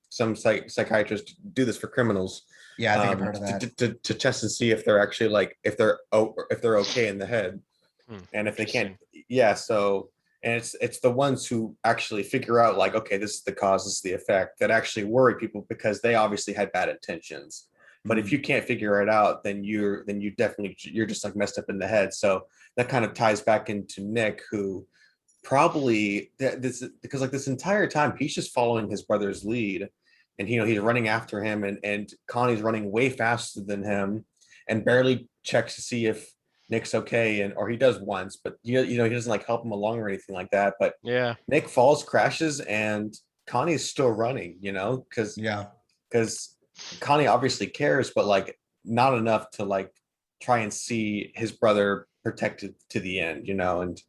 Speaker 2: psychiatrists do this for criminals,
Speaker 3: Yeah, I think I've heard of that.
Speaker 2: to test and see if they're actually like, if they're okay in the head,
Speaker 1: Hmm.
Speaker 2: and if they can't,
Speaker 1: Interesting.
Speaker 2: yeah, so, and it's the ones who actually figure out like, okay, this is the cause, this is the effect, that actually worry people because they obviously had bad intentions. But if
Speaker 3: Mm.
Speaker 2: you can't figure it out, then you're just like messed up in the head. So that kind of ties back into Nick, who probably this, because like this entire time he's just following his brother's lead, and he's running after him, and Connie's running way faster than him, and barely checks to see if Nick's okay, and or he does once, but he doesn't like help him along or anything like that. But
Speaker 1: Yeah.
Speaker 2: Nick falls, crashes, and Connie's still running,
Speaker 3: Yeah.
Speaker 2: because Connie obviously cares, but like not enough to like try and see his brother protected to the end, and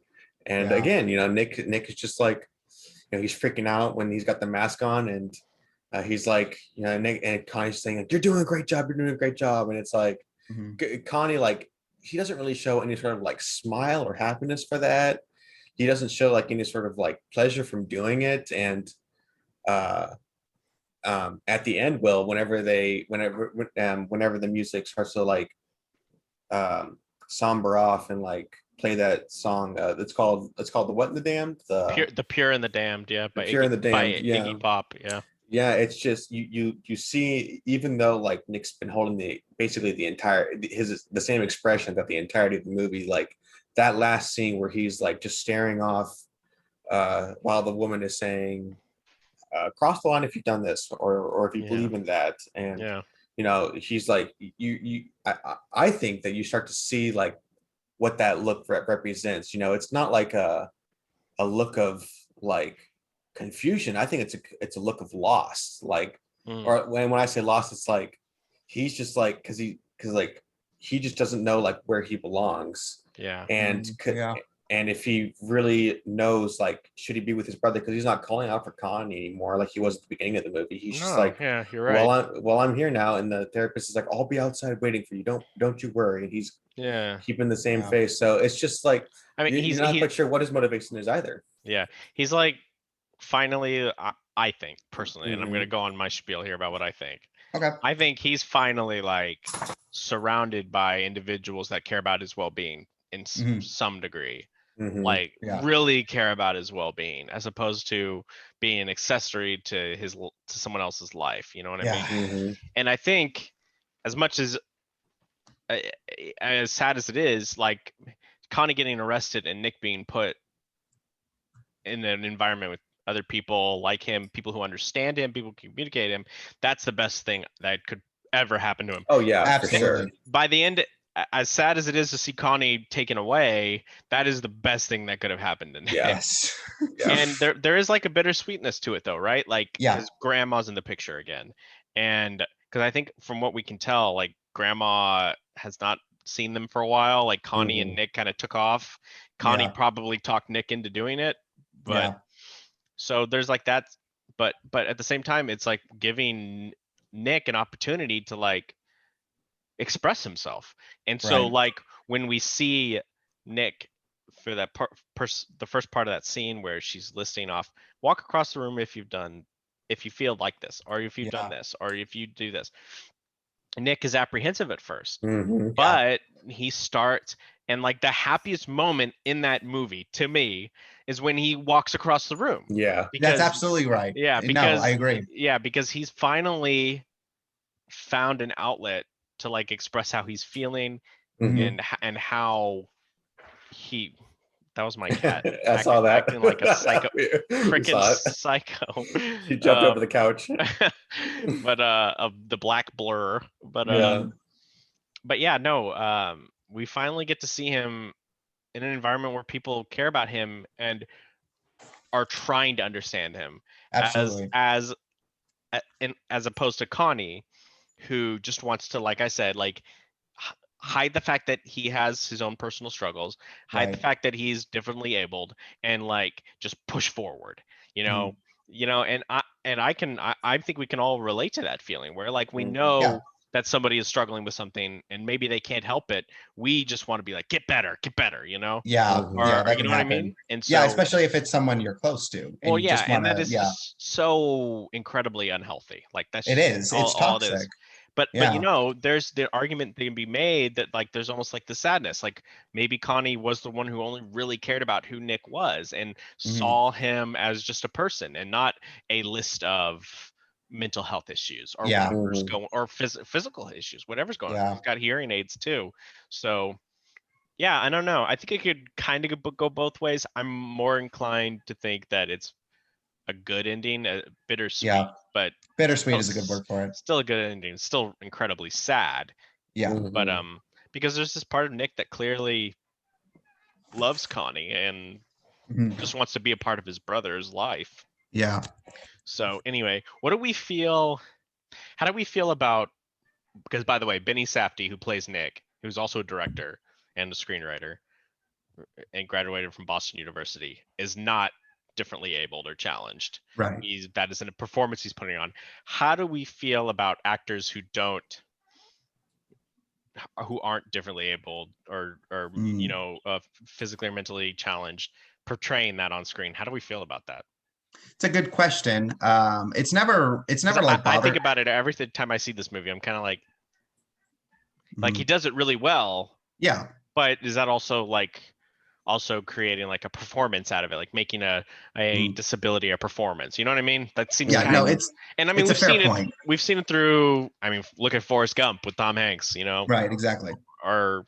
Speaker 3: Yeah.
Speaker 2: again, Nick is just like, he's freaking out when he's got the mask on, and he's like, Nick and Connie's saying like, "You're doing a great job, you're doing a great job," and it's like,
Speaker 3: Mhm.
Speaker 2: Connie, like, he doesn't really show any sort of like smile or happiness for that. He doesn't show like any sort of like pleasure from doing it, and uh at the end, will whenever the music starts to like, somber off, and like play that song. It's called The What in the Damned?
Speaker 1: The Pure and the Damned, yeah,
Speaker 2: The
Speaker 1: by
Speaker 2: Pure and the Damned. Yeah.
Speaker 1: Iggy Pop, yeah.
Speaker 2: Yeah, it's just you see, even though like Nick's been holding basically the same expression that the entirety of the movie, like that last scene where he's like just staring off while the woman is saying, cross the line if you've done this, or if you believe in that. And
Speaker 1: Yeah.
Speaker 2: he's like, I think that you start to see like what that look represents. It's not like a look of like confusion. I think it's a look of loss. Like, or when I say lost, it's like he's just like, because like he just doesn't know like where he belongs.
Speaker 1: Yeah.
Speaker 2: And
Speaker 3: Yeah.
Speaker 2: and if he really knows, like, should he be with his brother? Because he's not calling out for Connie anymore like he was at the beginning of the movie. He's just like,
Speaker 1: yeah, you're right.
Speaker 2: well, I'm here now, and the therapist is like, I'll be outside waiting for you. Don't you worry. And he's keeping the same face. So it's just like,
Speaker 1: I mean,
Speaker 2: you're not quite sure what his motivation is either.
Speaker 1: Yeah, he's like finally. I think personally, and I'm gonna go on my spiel here about what I think.
Speaker 3: Okay.
Speaker 1: I think he's finally like surrounded by individuals that care about his well-being in some degree. Like really care about his well-being, as opposed to being an accessory to someone else's life. You know what I mean? And I think, as much as sad as it is, like Connie getting arrested and Nick being put in an environment with other people like him, people who understand him, people who communicate him, that's the best thing that could ever happen to him.
Speaker 2: Oh yeah,
Speaker 3: absolutely.
Speaker 2: for sure.
Speaker 1: By the end, as sad as it is to see Connie taken away, that is the best thing that could have happened to him.
Speaker 3: Yes.
Speaker 1: And there is like a bittersweetness to it though, right? Like his grandma's in the picture again. And because I think from what we can tell, like grandma has not seen them for a while. Like Connie and Nick kind of took off. Connie probably talked Nick into doing it. But so there's like that, but at the same time, it's like giving Nick an opportunity to like express himself. And so like when we see Nick for that the first part of that scene where she's listing off, walk across the room if you feel like this, or if you've done this, or if you do this. Nick is apprehensive at first, but he starts, and like the happiest moment in that movie to me is when he walks across the room.
Speaker 2: Yeah,
Speaker 3: that's absolutely right.
Speaker 1: Yeah, because
Speaker 3: I agree.
Speaker 1: Yeah, because he's finally found an outlet to like express how he's feeling and how he. That was my cat.
Speaker 2: I saw that.
Speaker 1: Acting like a psycho, freaking psycho.
Speaker 2: He jumped over the couch.
Speaker 1: But of the black blur. But yeah, no. We finally get to see him in an environment where people care about him and are trying to understand him.
Speaker 3: Absolutely.
Speaker 1: As opposed to Connie, who just wants to, like I said, like hide the fact that he has his own personal struggles, hide the fact that he's differently abled, and like just push forward. And I think we can all relate to that feeling where like we know that somebody is struggling with something and maybe they can't help it. We just want to be like, get better, you know?
Speaker 3: Yeah.
Speaker 1: Or,
Speaker 3: that
Speaker 1: you know what I mean? And so,
Speaker 3: especially if it's someone you're close to. And
Speaker 1: well, yeah, and that is so incredibly unhealthy. Like that's
Speaker 3: it is. It's toxic.
Speaker 1: It is. But there's the argument that can be made that like there's almost like the sadness. Like maybe Connie was the one who only really cared about who Nick was and saw him as just a person and not a list of mental health issues or whatever's going, or physical issues, whatever's going on. He's got hearing aids too. So yeah, I don't know. I think it could kind of go both ways. I'm more inclined to think that it's a good ending, bittersweet, but
Speaker 3: bittersweet is a good word for it.
Speaker 1: Still a good ending. It's still incredibly sad.
Speaker 3: Yeah.
Speaker 1: But because there's this part of Nick that clearly loves Connie and just wants to be a part of his brother's life.
Speaker 3: Yeah.
Speaker 1: So anyway, how do we feel about, because by the way, Benny Safdie, who plays Nick, who's also a director and a screenwriter and graduated from Boston University, is not differently abled or challenged.
Speaker 3: Right.
Speaker 1: That is in a performance he's putting on. How do we feel about actors who aren't differently abled or physically or mentally challenged portraying that on screen? How do we feel about that?
Speaker 3: It's a good question. It's never like
Speaker 1: I think about it every time I see this movie. I'm kind of like he does it really well.
Speaker 3: Yeah.
Speaker 1: But is that also like also creating like a performance out of it, like making a disability a performance. You know what I mean? That seems
Speaker 3: Yeah,
Speaker 1: kind
Speaker 3: no,
Speaker 1: of, and I mean
Speaker 3: it's a
Speaker 1: we've
Speaker 3: fair
Speaker 1: seen it.
Speaker 3: point.
Speaker 1: We've seen it through. I mean, look at Forrest Gump with Tom Hanks. You know,
Speaker 3: Right, exactly.
Speaker 1: or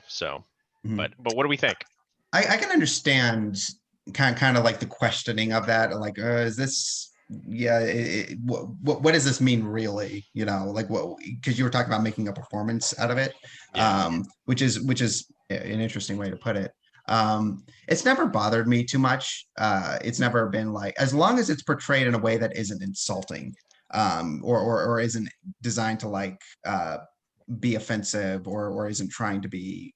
Speaker 1: so.
Speaker 3: Mhm.
Speaker 1: But what do we think?
Speaker 3: I can understand kind of like the questioning of that, like, is this, yeah, what does this mean really? You know, like what, because you were talking about making a performance out of it,
Speaker 1: Yeah.
Speaker 3: which is an interesting way to put it. It's never bothered me too much. It's never been like, as long as it's portrayed in a way that isn't insulting, or isn't designed to like be offensive, or isn't trying to be,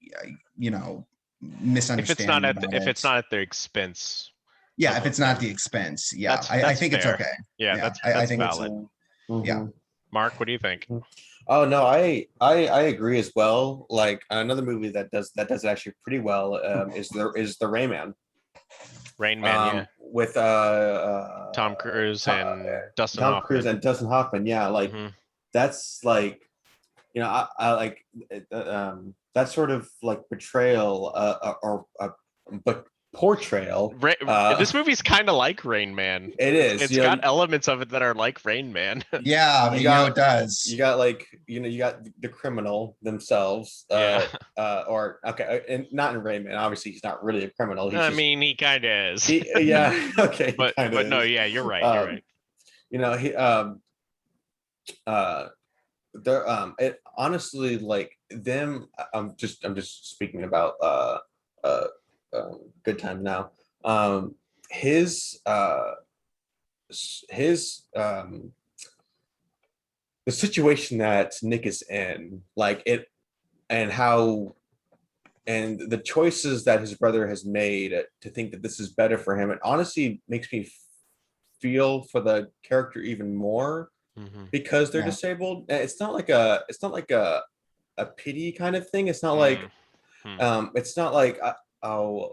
Speaker 3: you know, misunderstanding about
Speaker 1: if
Speaker 3: it.
Speaker 1: it's not at their expense
Speaker 3: Yeah,
Speaker 1: of
Speaker 3: if
Speaker 1: a
Speaker 3: it's not
Speaker 1: thing.
Speaker 3: the expense, yeah, I
Speaker 1: That's
Speaker 3: think it's
Speaker 1: fair.
Speaker 3: okay.
Speaker 1: Yeah,
Speaker 3: Yeah,
Speaker 1: that's
Speaker 3: I think it's
Speaker 1: valid.
Speaker 3: yeah.
Speaker 2: Mhm.
Speaker 1: Mark, what do you think?
Speaker 2: Oh no, I agree as well. Like another movie that does it actually pretty well is the Rayman.
Speaker 1: Rain Man, yeah.
Speaker 2: With
Speaker 1: Tom Cruise and Dustin
Speaker 2: Tom Cruise
Speaker 1: Hoffman.
Speaker 2: and Dustin Hoffman. Yeah, like
Speaker 1: Hmm.
Speaker 2: that's like, I like that sort of like portrayal, but portrayal.
Speaker 1: This movie's kind of like Rain Man.
Speaker 2: It is,
Speaker 1: It's got elements of it that are like Rain Man.
Speaker 3: Yeah,
Speaker 2: you
Speaker 3: you know,
Speaker 2: got
Speaker 3: it does.
Speaker 2: you got like, you got the criminal themselves,
Speaker 1: Yeah.
Speaker 2: or okay, and not in Rayman. Obviously, he's not really a criminal. He's
Speaker 1: I
Speaker 2: just
Speaker 1: mean, he kind of is.
Speaker 2: yeah, okay, he
Speaker 1: But
Speaker 2: kind of
Speaker 1: no,
Speaker 2: is.
Speaker 1: yeah, you're right. You're right.
Speaker 2: You know, he uh there it honestly, like them, I'm just speaking about uh Good Time Now. um his his the situation that Nick is in, like it, and how, and the choices that his brother has made to think that this is better for him, it honestly makes me feel for the character even more,
Speaker 1: Hmm.
Speaker 2: because they're
Speaker 3: Yeah,
Speaker 2: disabled. It's not like a pity kind of thing. It's not like,
Speaker 1: Hmm.
Speaker 2: it's not like, oh,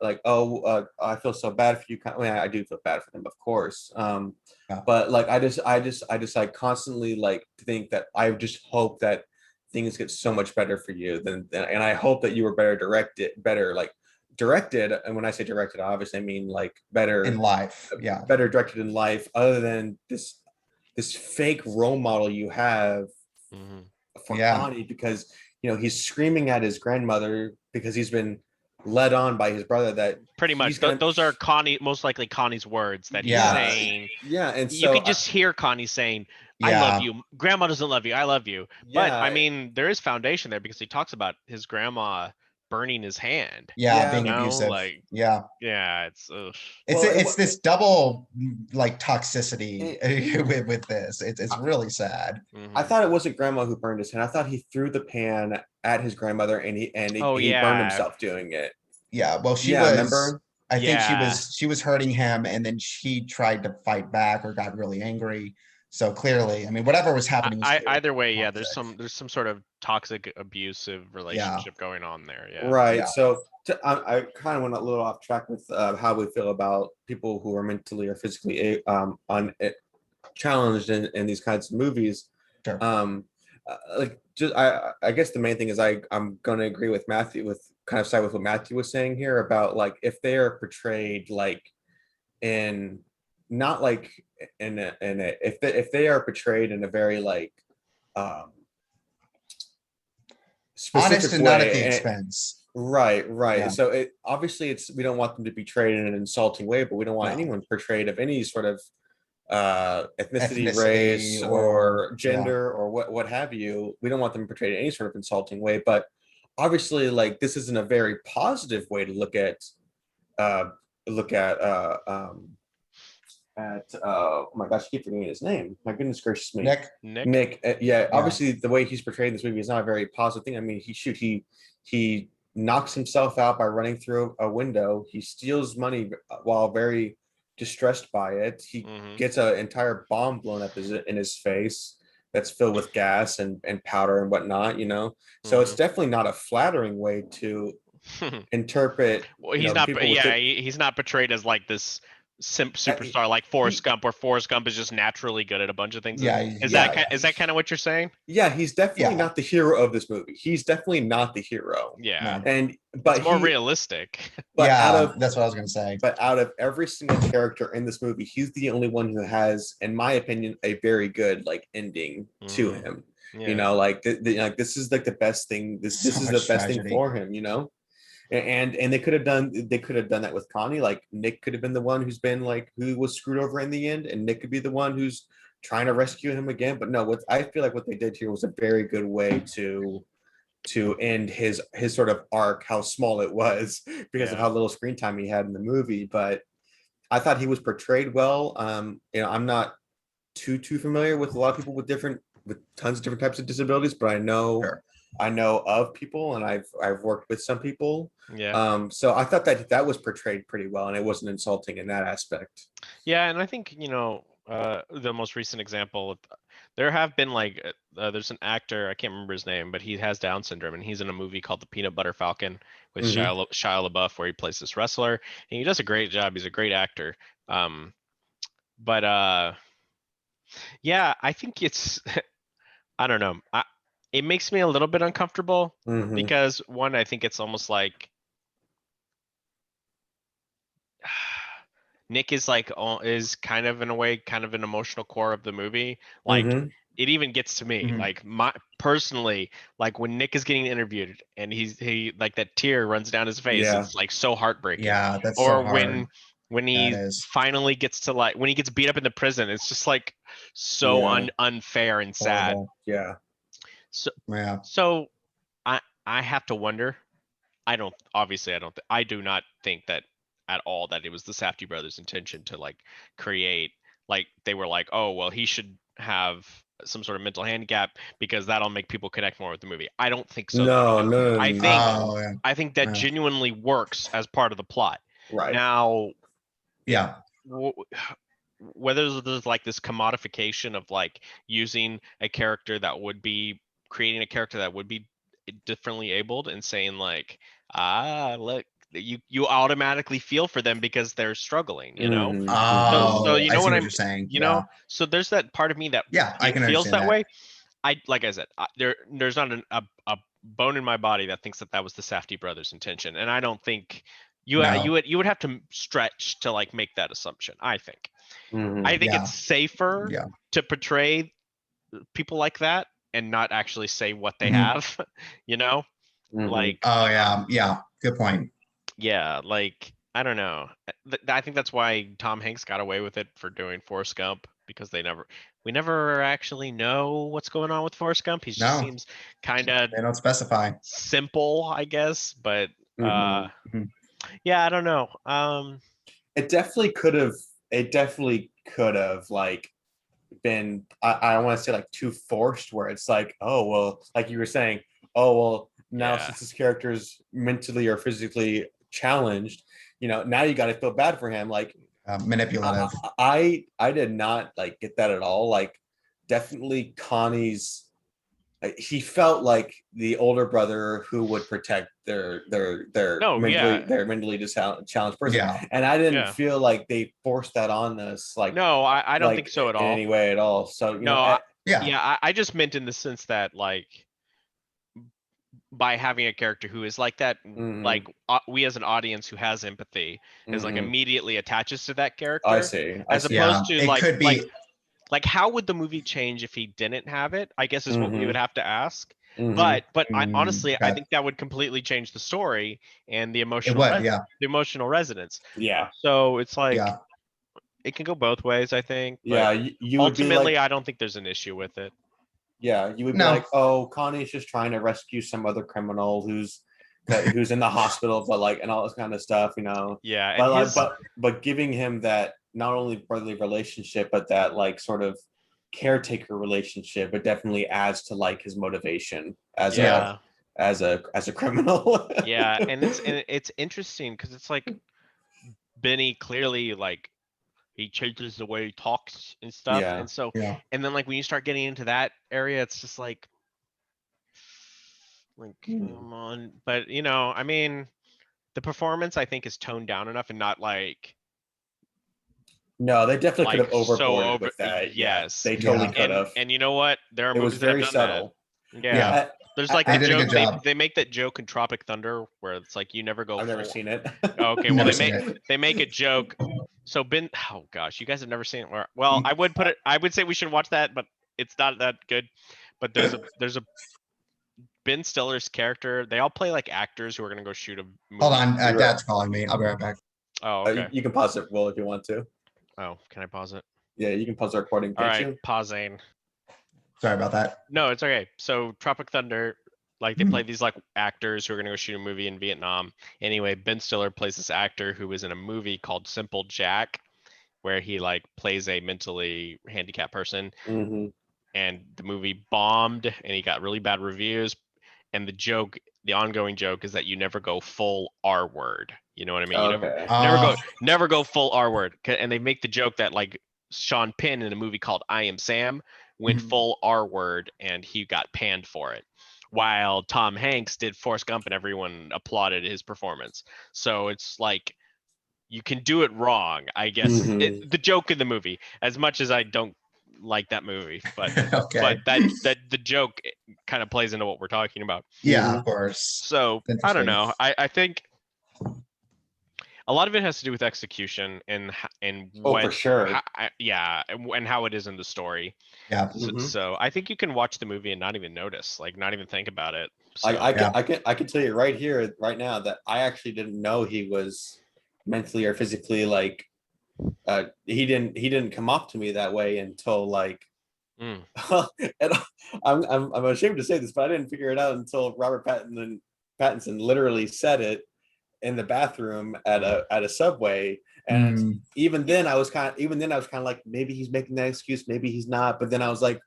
Speaker 2: like, oh, I feel so bad for you. I mean, I do feel bad for them, of course.
Speaker 3: yeah.
Speaker 2: But like, I just like constantly like think that I just hope that things get so much better for you and I hope that you were better like directed. And when I say directed, obviously I mean like
Speaker 3: In life, yeah,
Speaker 2: better directed in life, other than this fake role model you have
Speaker 1: Hmm.
Speaker 2: for
Speaker 3: yeah,
Speaker 2: Connie, because he's screaming at his grandmother because he's been led on by his brother that
Speaker 1: Pretty
Speaker 2: he's
Speaker 1: much.
Speaker 2: gonna,
Speaker 1: Those are most likely Connie's words that he's
Speaker 3: yeah,
Speaker 2: yeah,
Speaker 1: saying.
Speaker 2: yeah. And
Speaker 1: You
Speaker 2: so
Speaker 1: can just hear Connie saying, "I love
Speaker 3: yeah,
Speaker 1: you." Grandma doesn't love you. I love you. But I
Speaker 2: yeah,
Speaker 1: mean, there is foundation there because he talks about his grandma burning his hand.
Speaker 3: yeah,
Speaker 2: yeah.
Speaker 1: You
Speaker 3: being
Speaker 1: know,
Speaker 3: abusive.
Speaker 1: like,
Speaker 3: Yeah,
Speaker 1: yeah, it's
Speaker 3: it's
Speaker 2: Well,
Speaker 3: it's this double like toxicity
Speaker 2: it,
Speaker 3: with this. It's really sad.
Speaker 2: I
Speaker 1: mhm.
Speaker 2: thought it wasn't grandma who burned his hand. I thought he threw the pan at his grandmother, and
Speaker 1: Oh
Speaker 2: he burned
Speaker 1: yeah,
Speaker 2: himself doing it.
Speaker 3: Yeah, well, she
Speaker 2: Yeah,
Speaker 3: was,
Speaker 2: remember?
Speaker 3: I think
Speaker 1: yeah.
Speaker 3: she was hurting him, and then she tried to fight back or got really angry. So clearly, I mean, whatever was happening was clearly
Speaker 1: Either way, yeah.
Speaker 3: toxic.
Speaker 1: There's some sort of toxic, abusive
Speaker 3: Yeah,
Speaker 1: relationship going on there. Yeah.
Speaker 2: Right.
Speaker 3: yeah,
Speaker 2: So I kind of went a little off track with how we feel about people who are mentally or physically challenged in these kinds of movies.
Speaker 3: sure.
Speaker 2: Like, just I guess the main thing is I'm going to agree with Matthew, with kind of side with what Matthew was saying here about like if they are portrayed like in, not like if they are portrayed in a very like um
Speaker 3: Honest
Speaker 2: specific
Speaker 3: and not at the
Speaker 2: way.
Speaker 3: expense.
Speaker 2: Right, right.
Speaker 3: Yeah,
Speaker 2: So it obviously, it's, we don't want them to be portrayed in an insulting way, but we don't want
Speaker 3: no,
Speaker 2: anyone portrayed of any sort of ethnicity,
Speaker 3: ethnicity
Speaker 2: race,
Speaker 3: or
Speaker 2: or
Speaker 3: yeah,
Speaker 2: gender, or what have you. We don't want them portrayed in any sort of insulting way. But obviously, like, this isn't a very positive way to uh look at oh my gosh, I keep forgetting his name. My goodness gracious me.
Speaker 3: Nick.
Speaker 1: Nick.
Speaker 2: Nick, yeah,
Speaker 3: Yeah,
Speaker 2: obviously the way he's portrayed in this movie is not a very positive thing. I mean, he knocks himself out by running through a window. He steals money while very distressed by it. He
Speaker 1: Hmm.
Speaker 2: gets an entire bomb blown up in his face that's filled with gas and powder and whatnot. So it's
Speaker 1: Hmm.
Speaker 2: definitely not a flattering way to interpret
Speaker 1: Well, he's not.
Speaker 2: people with
Speaker 1: Yeah,
Speaker 2: it.
Speaker 1: he's not portrayed as like this superstar like Forrest Gump, where Forrest Gump is just naturally good at a bunch of things.
Speaker 3: Yeah,
Speaker 1: Is
Speaker 2: yeah.
Speaker 1: that kind of what you're saying?
Speaker 2: Yeah, he's definitely
Speaker 3: Yeah.
Speaker 2: not the hero of this movie. He's definitely not the hero.
Speaker 1: Yeah,
Speaker 3: No.
Speaker 2: But
Speaker 1: it's more
Speaker 2: he,
Speaker 1: realistic.
Speaker 2: but out
Speaker 3: Yeah,
Speaker 2: of
Speaker 3: that's what I was gonna say.
Speaker 2: but out of every single character in this movie, he's the only one who has, in my opinion, a very good like ending to
Speaker 1: Mhm.
Speaker 2: him.
Speaker 1: Yeah.
Speaker 2: You know, like like this is like the best thing. This
Speaker 3: So
Speaker 2: is the
Speaker 3: much
Speaker 2: best thing
Speaker 3: tragedy.
Speaker 2: for him. You know, and they could have done that with Connie. Like Nick could have been the one who's been like who was screwed over in the end, and Nick could be the one who's trying to rescue him again. But no, what I feel like what they did here was a very good way to end his sort of arc, how small it was because of
Speaker 1: Yeah.
Speaker 2: how little screen time he had in the movie. But I thought he was portrayed well. You know, I'm not too familiar with a lot of people with tons of different types of disabilities, but
Speaker 3: Sure.
Speaker 2: I know of people, and I've worked with some people.
Speaker 1: Yeah.
Speaker 2: So I thought that was portrayed pretty well, and it wasn't insulting in that aspect.
Speaker 1: Yeah, and I think, the most recent example, there have been like, there's an actor, I can't remember his name, but he has Down syndrome, and he's in a movie called The Peanut Butter Falcon with
Speaker 2: Mhm.
Speaker 1: Shia LaBeouf, where he plays this wrestler, and he does a great job. He's a great actor. But yeah, I think it's, I don't know. It makes me a little bit uncomfortable
Speaker 2: Mhm.
Speaker 1: because one, I think it's almost like Nick is like is kind of in a way kind of an emotional core of the movie. Like
Speaker 2: Mhm.
Speaker 1: it even gets to me.
Speaker 3: Mhm.
Speaker 1: Like my personally, like when Nick is getting interviewed and he like that tear runs down his face,
Speaker 2: Yeah.
Speaker 1: it's like so heartbreaking.
Speaker 3: Yeah, that's so
Speaker 1: Or
Speaker 3: hard.
Speaker 1: when
Speaker 3: That
Speaker 1: he
Speaker 3: is
Speaker 1: finally gets to like when he gets beat up in the prison, it's just like so
Speaker 2: Yeah.
Speaker 1: unfair and sad.
Speaker 3: horrible.
Speaker 2: Yeah.
Speaker 1: So
Speaker 3: Yeah.
Speaker 1: so I have to wonder. I do not think that at all that it was the Safdie brothers' intention to like create like they were like, oh well, he should have some sort of mental handicap because that'll make people connect more with the movie. I don't think so though,
Speaker 2: No,
Speaker 1: because
Speaker 2: no,
Speaker 1: I
Speaker 2: no,
Speaker 1: think
Speaker 2: no.
Speaker 3: Oh, yeah.
Speaker 1: I think that
Speaker 3: Yeah.
Speaker 1: genuinely works as part of the plot.
Speaker 2: Right.
Speaker 1: Now, it,
Speaker 3: Yeah.
Speaker 1: w- whether there's like this commodification of like using a character that would be creating a character that would be differently abled and saying like, look, you automatically feel for them because they're struggling,
Speaker 2: Mhm. Mhm.
Speaker 1: so
Speaker 3: Oh,
Speaker 1: you
Speaker 3: I
Speaker 1: know
Speaker 3: see
Speaker 1: what
Speaker 3: what
Speaker 1: I'm
Speaker 3: you're saying.
Speaker 1: you
Speaker 3: Yeah.
Speaker 1: know so there's that part of me that
Speaker 3: Yeah, I can
Speaker 1: feels
Speaker 3: understand
Speaker 1: that
Speaker 3: that.
Speaker 1: way. Like I said, there's not a bone in my body that thinks that that was the Safdie brothers' intention, and I don't think
Speaker 3: No.
Speaker 1: you would have to stretch to like make that assumption. I
Speaker 2: Mhm.
Speaker 1: think it's
Speaker 3: Yeah.
Speaker 1: safer
Speaker 3: Yeah.
Speaker 1: to portray people like that and not actually say what they
Speaker 3: Mhm.
Speaker 1: have, you know?
Speaker 2: Mhm.
Speaker 1: Like,
Speaker 3: Oh, yeah. Yeah. Good point.
Speaker 1: yeah, like I don't know. I think that's why Tom Hanks got away with it for doing Forrest Gump because we never actually know what's going on with Forrest Gump. He just
Speaker 3: No,
Speaker 1: seems kind of
Speaker 3: they don't specify.
Speaker 1: simple, I guess, but
Speaker 2: Mhm.
Speaker 3: Mhm.
Speaker 1: yeah, I don't know.
Speaker 2: It definitely could have. It definitely could have like been. I don't want to say like too forced, where it's like, oh well, like you were saying, oh well, now
Speaker 1: Yeah.
Speaker 2: since this character is mentally or physically challenged, you know, now you got to feel bad for him. Like
Speaker 3: Manipulative.
Speaker 2: I did not like get that at all. Like definitely Connie's he felt like the older brother who would protect
Speaker 1: No, yeah.
Speaker 2: their mentally challenged person,
Speaker 3: Yeah.
Speaker 2: and I didn't
Speaker 1: Yeah.
Speaker 2: feel like they forced that on us
Speaker 1: No, I don't think so at
Speaker 2: in
Speaker 1: all.
Speaker 2: any way at all. So you know,
Speaker 1: No,
Speaker 3: Yeah.
Speaker 1: yeah, I just meant in the sense that like by having a character who is like that, like
Speaker 2: mhm,
Speaker 1: we as an audience who has empathy is like
Speaker 2: mhm.
Speaker 1: immediately attaches to that
Speaker 2: I
Speaker 1: character,
Speaker 2: see, I
Speaker 1: as
Speaker 2: see.
Speaker 3: Yeah.
Speaker 1: opposed to
Speaker 3: It could be.
Speaker 1: like how would the movie change if he didn't have it? I guess is what we would
Speaker 2: Hmm.
Speaker 1: have to ask.
Speaker 2: Hmm.
Speaker 1: But I honestly I
Speaker 3: Okay.
Speaker 1: think that would completely change the story and
Speaker 3: It would. Yeah.
Speaker 1: the emotional resonance.
Speaker 2: Yeah,
Speaker 1: So it's like
Speaker 3: Yeah.
Speaker 1: it can go both ways, I think, but
Speaker 2: yeah. You would be
Speaker 1: ultimately
Speaker 2: like,
Speaker 1: I don't think there's an issue with it.
Speaker 2: yeah, you would be
Speaker 3: No.
Speaker 2: like, oh, Connie's just trying to rescue some other criminal who's in the hospital, but like, and all this kind of stuff, you know.
Speaker 1: Yeah, and
Speaker 2: But like,
Speaker 1: his
Speaker 2: but giving him that not only brotherly relationship, but that like sort of caretaker relationship, it definitely adds to like his motivation
Speaker 3: Yeah.
Speaker 2: as a criminal.
Speaker 1: yeah, and it's interesting because it's like Benny clearly like he changes the way he talks and stuff,
Speaker 2: Yeah.
Speaker 1: and so
Speaker 3: Yeah.
Speaker 1: and then like when you start getting into that area, it's just like
Speaker 2: Mm.
Speaker 1: come on, but I mean, the performance I think is toned down enough and not like
Speaker 2: No, they definitely could
Speaker 1: Like
Speaker 2: have overboarded
Speaker 1: over.
Speaker 2: with that. Yeah,
Speaker 1: Yes.
Speaker 2: they totally
Speaker 3: Yeah.
Speaker 2: could have.
Speaker 1: And you know what? There are
Speaker 2: It was
Speaker 1: movies that have
Speaker 2: very
Speaker 1: done that.
Speaker 2: subtle.
Speaker 1: Yeah. There's like
Speaker 3: They
Speaker 1: the
Speaker 3: did a
Speaker 1: joke
Speaker 3: good job.
Speaker 1: they make that joke in Tropic Thunder where it's like you never go
Speaker 2: I've never
Speaker 1: full.
Speaker 2: seen it.
Speaker 1: Oh, okay, well
Speaker 3: Never seen it.
Speaker 1: they make a joke. So Ben, oh gosh, you guys have never seen it. Well,
Speaker 3: Mm.
Speaker 1: I would put it. I would say we should watch that, but it's not that good. But there's a Ben Stiller's character. They all play like actors who are gonna go shoot a movie.
Speaker 3: Hold on,
Speaker 2: You're
Speaker 3: Dad's calling me. I'll be right back.
Speaker 1: Oh, okay.
Speaker 2: You can pause it, Will, if you want to.
Speaker 1: Oh, can I pause it?
Speaker 2: Yeah, you can pause the recording,
Speaker 1: All
Speaker 2: can't
Speaker 1: right,
Speaker 2: you?
Speaker 1: pausing.
Speaker 3: Sorry about that.
Speaker 1: No, it's okay. So Tropic Thunder, like they
Speaker 3: Hmm.
Speaker 1: play these like actors who are gonna go shoot a movie in Vietnam. Anyway, Ben Stiller plays this actor who was in a movie called Simple Jack, where he like plays a mentally handicapped person,
Speaker 2: Mm-hmm.
Speaker 1: and the movie bombed and he got really bad reviews. And the ongoing joke is that you never go full R word. You know what I mean? You
Speaker 2: Okay.
Speaker 1: never go full R word. And they make the joke that like Sean Penn in a movie called I Am Sam went
Speaker 3: Mhm.
Speaker 1: full R word and he got panned for it. While Tom Hanks did Forrest Gump and everyone applauded his performance. So it's like you can do it wrong, I guess.
Speaker 2: Mhm.
Speaker 1: The joke in the movie, as much as I don't like that movie, but
Speaker 3: Okay.
Speaker 1: that the joke kind of plays into what we're talking about.
Speaker 3: Yeah,
Speaker 2: Mhm.
Speaker 3: of course.
Speaker 1: So I don't
Speaker 3: Interesting.
Speaker 1: know. I think a lot of it has to do with execution and
Speaker 2: Oh,
Speaker 1: what
Speaker 2: for sure.
Speaker 1: yeah, and how it is in the story.
Speaker 3: Yeah.
Speaker 2: Mhm.
Speaker 1: So I think you can watch the movie and not even notice, like not even think about it. So
Speaker 3: Yeah.
Speaker 2: I can tell you right here, right now, that I actually didn't know he was mentally or physically like he didn't come off to me that way until like
Speaker 1: mm,
Speaker 2: and I'm ashamed to say this, but I didn't figure it out until Pattinson literally said it in the bathroom at a Subway. And
Speaker 3: Mm.
Speaker 2: even then I was kind of like, maybe he's making that excuse, maybe he's not. But then I was like,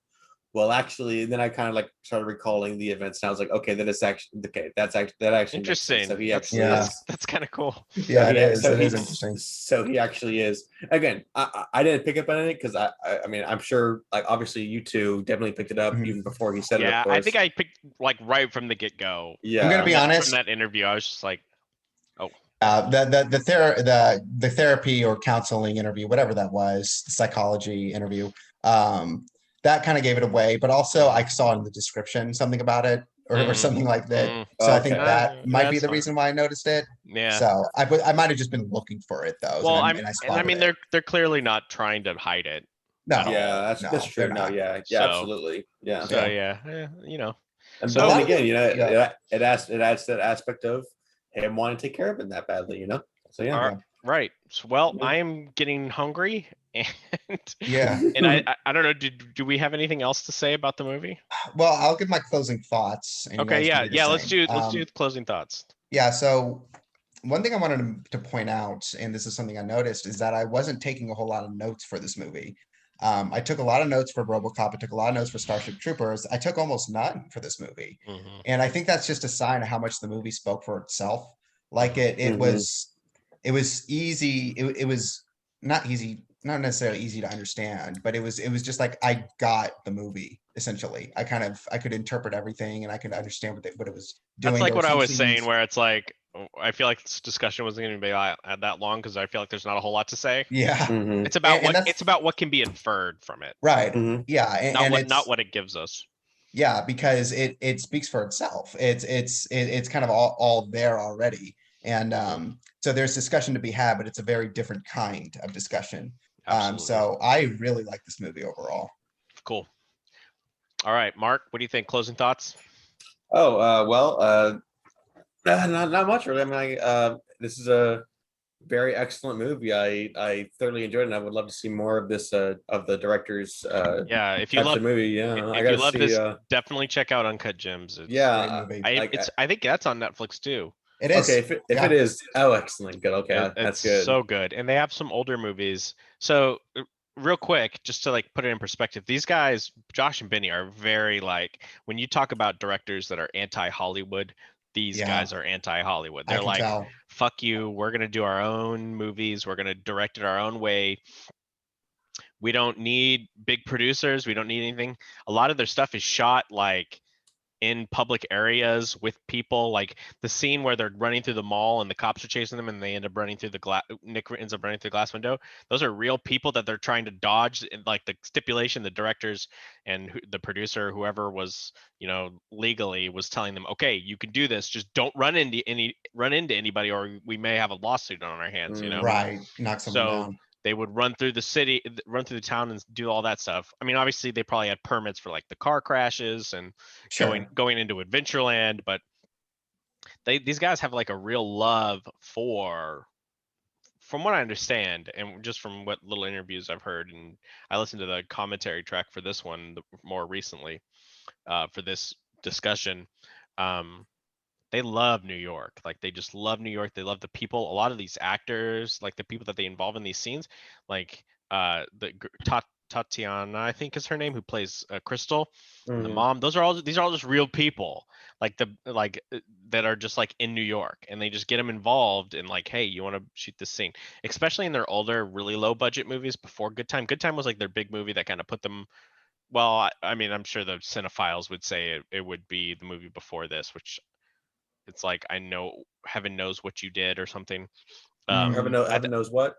Speaker 2: well, actually, then I kind of like started recalling the events, and I was like, okay, that actually makes sense. So
Speaker 1: interesting.
Speaker 2: he
Speaker 1: That's
Speaker 2: actually
Speaker 3: Yeah.
Speaker 2: is.
Speaker 1: that's kind of cool.
Speaker 3: Yeah, it is.
Speaker 2: So
Speaker 3: It
Speaker 2: he
Speaker 3: is interesting.
Speaker 2: so he actually is. Again, I didn't pick up on it because I mean, I'm sure like obviously you two definitely picked it up
Speaker 3: Mhm.
Speaker 2: even before he said it,
Speaker 1: Yeah,
Speaker 2: of
Speaker 1: I
Speaker 2: course.
Speaker 1: think I picked like right from the get go.
Speaker 3: I'm gonna
Speaker 2: Yeah.
Speaker 3: be honest.
Speaker 1: From that interview, I was just like, oh,
Speaker 3: The therapy or counseling interview, whatever that was, the psychology interview, that kind of gave it away. But also, I saw in the description something about it or
Speaker 1: Mhm.
Speaker 3: something like that.
Speaker 1: Mm.
Speaker 3: So I think
Speaker 2: Okay.
Speaker 3: that might be
Speaker 1: That's
Speaker 3: the
Speaker 1: fine.
Speaker 3: reason why I noticed it.
Speaker 1: Yeah.
Speaker 3: So I might have just been looking for it though,
Speaker 1: Well,
Speaker 3: and I
Speaker 1: I
Speaker 3: spotted
Speaker 1: mean,
Speaker 3: it.
Speaker 1: they're clearly not trying to hide it
Speaker 3: No,
Speaker 1: at
Speaker 2: Yeah,
Speaker 1: all.
Speaker 2: that's
Speaker 3: no,
Speaker 2: true.
Speaker 3: they're
Speaker 2: No,
Speaker 3: not.
Speaker 2: yeah,
Speaker 1: So,
Speaker 2: absolutely. Yeah.
Speaker 1: so
Speaker 3: Yeah.
Speaker 1: you know.
Speaker 2: And
Speaker 1: So-
Speaker 2: but
Speaker 3: A
Speaker 2: then
Speaker 3: lot of
Speaker 2: again,
Speaker 3: yeah.
Speaker 2: it adds that aspect of him wanting to take care of him that badly, So yeah.
Speaker 1: All right. So, well,
Speaker 2: Yeah.
Speaker 1: I am getting hungry, and
Speaker 3: Yeah.
Speaker 1: and I don't know. Do we have anything else to say about the movie?
Speaker 3: Well, I'll give my closing thoughts, and you
Speaker 1: Okay.
Speaker 3: guys can
Speaker 1: Yeah.
Speaker 3: do the
Speaker 1: Yeah.
Speaker 3: same.
Speaker 1: Let's do the closing thoughts.
Speaker 3: Yeah, so one thing I wanted to point out, and this is something I noticed, is that I wasn't taking a whole lot of notes for this movie. I took a lot of notes for RoboCop. I took a lot of notes for Starship Troopers. I took almost none for this movie,
Speaker 1: Mhm.
Speaker 3: and I think that's just a sign of how much the movie spoke for itself. Like it
Speaker 2: Mhm.
Speaker 3: was easy. It was not easy, not necessarily easy to understand, but it was just like I got the movie essentially. I could interpret everything, and I could understand what it was doing.
Speaker 1: That's like
Speaker 3: There were
Speaker 1: what I
Speaker 3: some
Speaker 1: was saying,
Speaker 3: scenes-
Speaker 1: where it's like I feel like this discussion wasn't going to be that long because I feel like there's not a whole lot to say.
Speaker 3: Yeah,
Speaker 2: Mhm.
Speaker 1: It's about
Speaker 3: and that's
Speaker 1: it's about what can be inferred from it,
Speaker 3: right.
Speaker 2: Mhm.
Speaker 3: Yeah, and it's
Speaker 1: not what it gives us.
Speaker 3: yeah, because it speaks for itself. It's kind of all there already, and so there's discussion to be had, but it's a very different kind of discussion.
Speaker 1: Absolutely.
Speaker 3: So I really like this movie overall.
Speaker 1: Cool. All right, Mark, what do you think? Closing thoughts?
Speaker 2: Oh, not much really. I mean, this is a very excellent movie. I thoroughly enjoyed it, and I would love to see more of this of the director's
Speaker 1: Yeah, if you
Speaker 2: types
Speaker 1: love
Speaker 2: of movie. Yeah, I
Speaker 1: if
Speaker 2: gotta
Speaker 1: you love
Speaker 2: see.
Speaker 1: this, definitely check out Uncut Gems. It's,
Speaker 2: Yeah,
Speaker 3: Great movie.
Speaker 1: I think that's on Netflix too.
Speaker 3: It is.
Speaker 2: okay. If it
Speaker 3: Yeah.
Speaker 2: is, oh, excellent, good. Okay, that's
Speaker 1: It's
Speaker 2: good.
Speaker 1: so good, and they have some older movies. So real quick, just to like put it in perspective, these guys, Josh and Benny, are very like when you talk about directors that are anti-Hollywood, these
Speaker 3: Yeah.
Speaker 1: guys are anti-Hollywood.
Speaker 3: I
Speaker 1: They're
Speaker 3: can
Speaker 1: like,
Speaker 3: tell.
Speaker 1: fuck you, we're gonna do our own movies, we're gonna direct it our own way. We don't need big producers, we don't need anything. A lot of their stuff is shot like in public areas with people, like the scene where they're running through the mall and the cops are chasing them and they end up running through the glass. Nick ends up running through the glass window. Those are real people that they're trying to dodge. And like the stipulation, the directors and the producer, whoever was, legally was telling them, okay, you can do this. Just don't run into anybody, or we may have a lawsuit on our hands.
Speaker 3: Right. Knock someone
Speaker 1: So
Speaker 3: down.
Speaker 1: they would run through the city, run through the town, and do all that stuff. I mean, obviously they probably had permits for like the car crashes and
Speaker 3: Sure.
Speaker 1: going into Adventureland, but these guys have like a real love for, from what I understand, and just from what little interviews I've heard, and I listened to the commentary track for this one more recently, for this discussion. They love New York. Like they just love New York. They love the people. A lot of these actors, like the people that they involve in these scenes, like Tatiana, I think is her name, who plays Crystal, the
Speaker 2: Mhm.
Speaker 1: mom. These are all just real people, that are just like in New York, and they just get them involved in like, hey, you want to shoot this scene, especially in their older, really low budget movies before Good Time. Good Time was like their big movie that kind of put them. Well, I mean, I'm sure the cinephiles would say it would be the movie before this, which it's like, I know heaven knows what you did or something.
Speaker 3: Mhm.
Speaker 2: Heaven knows what.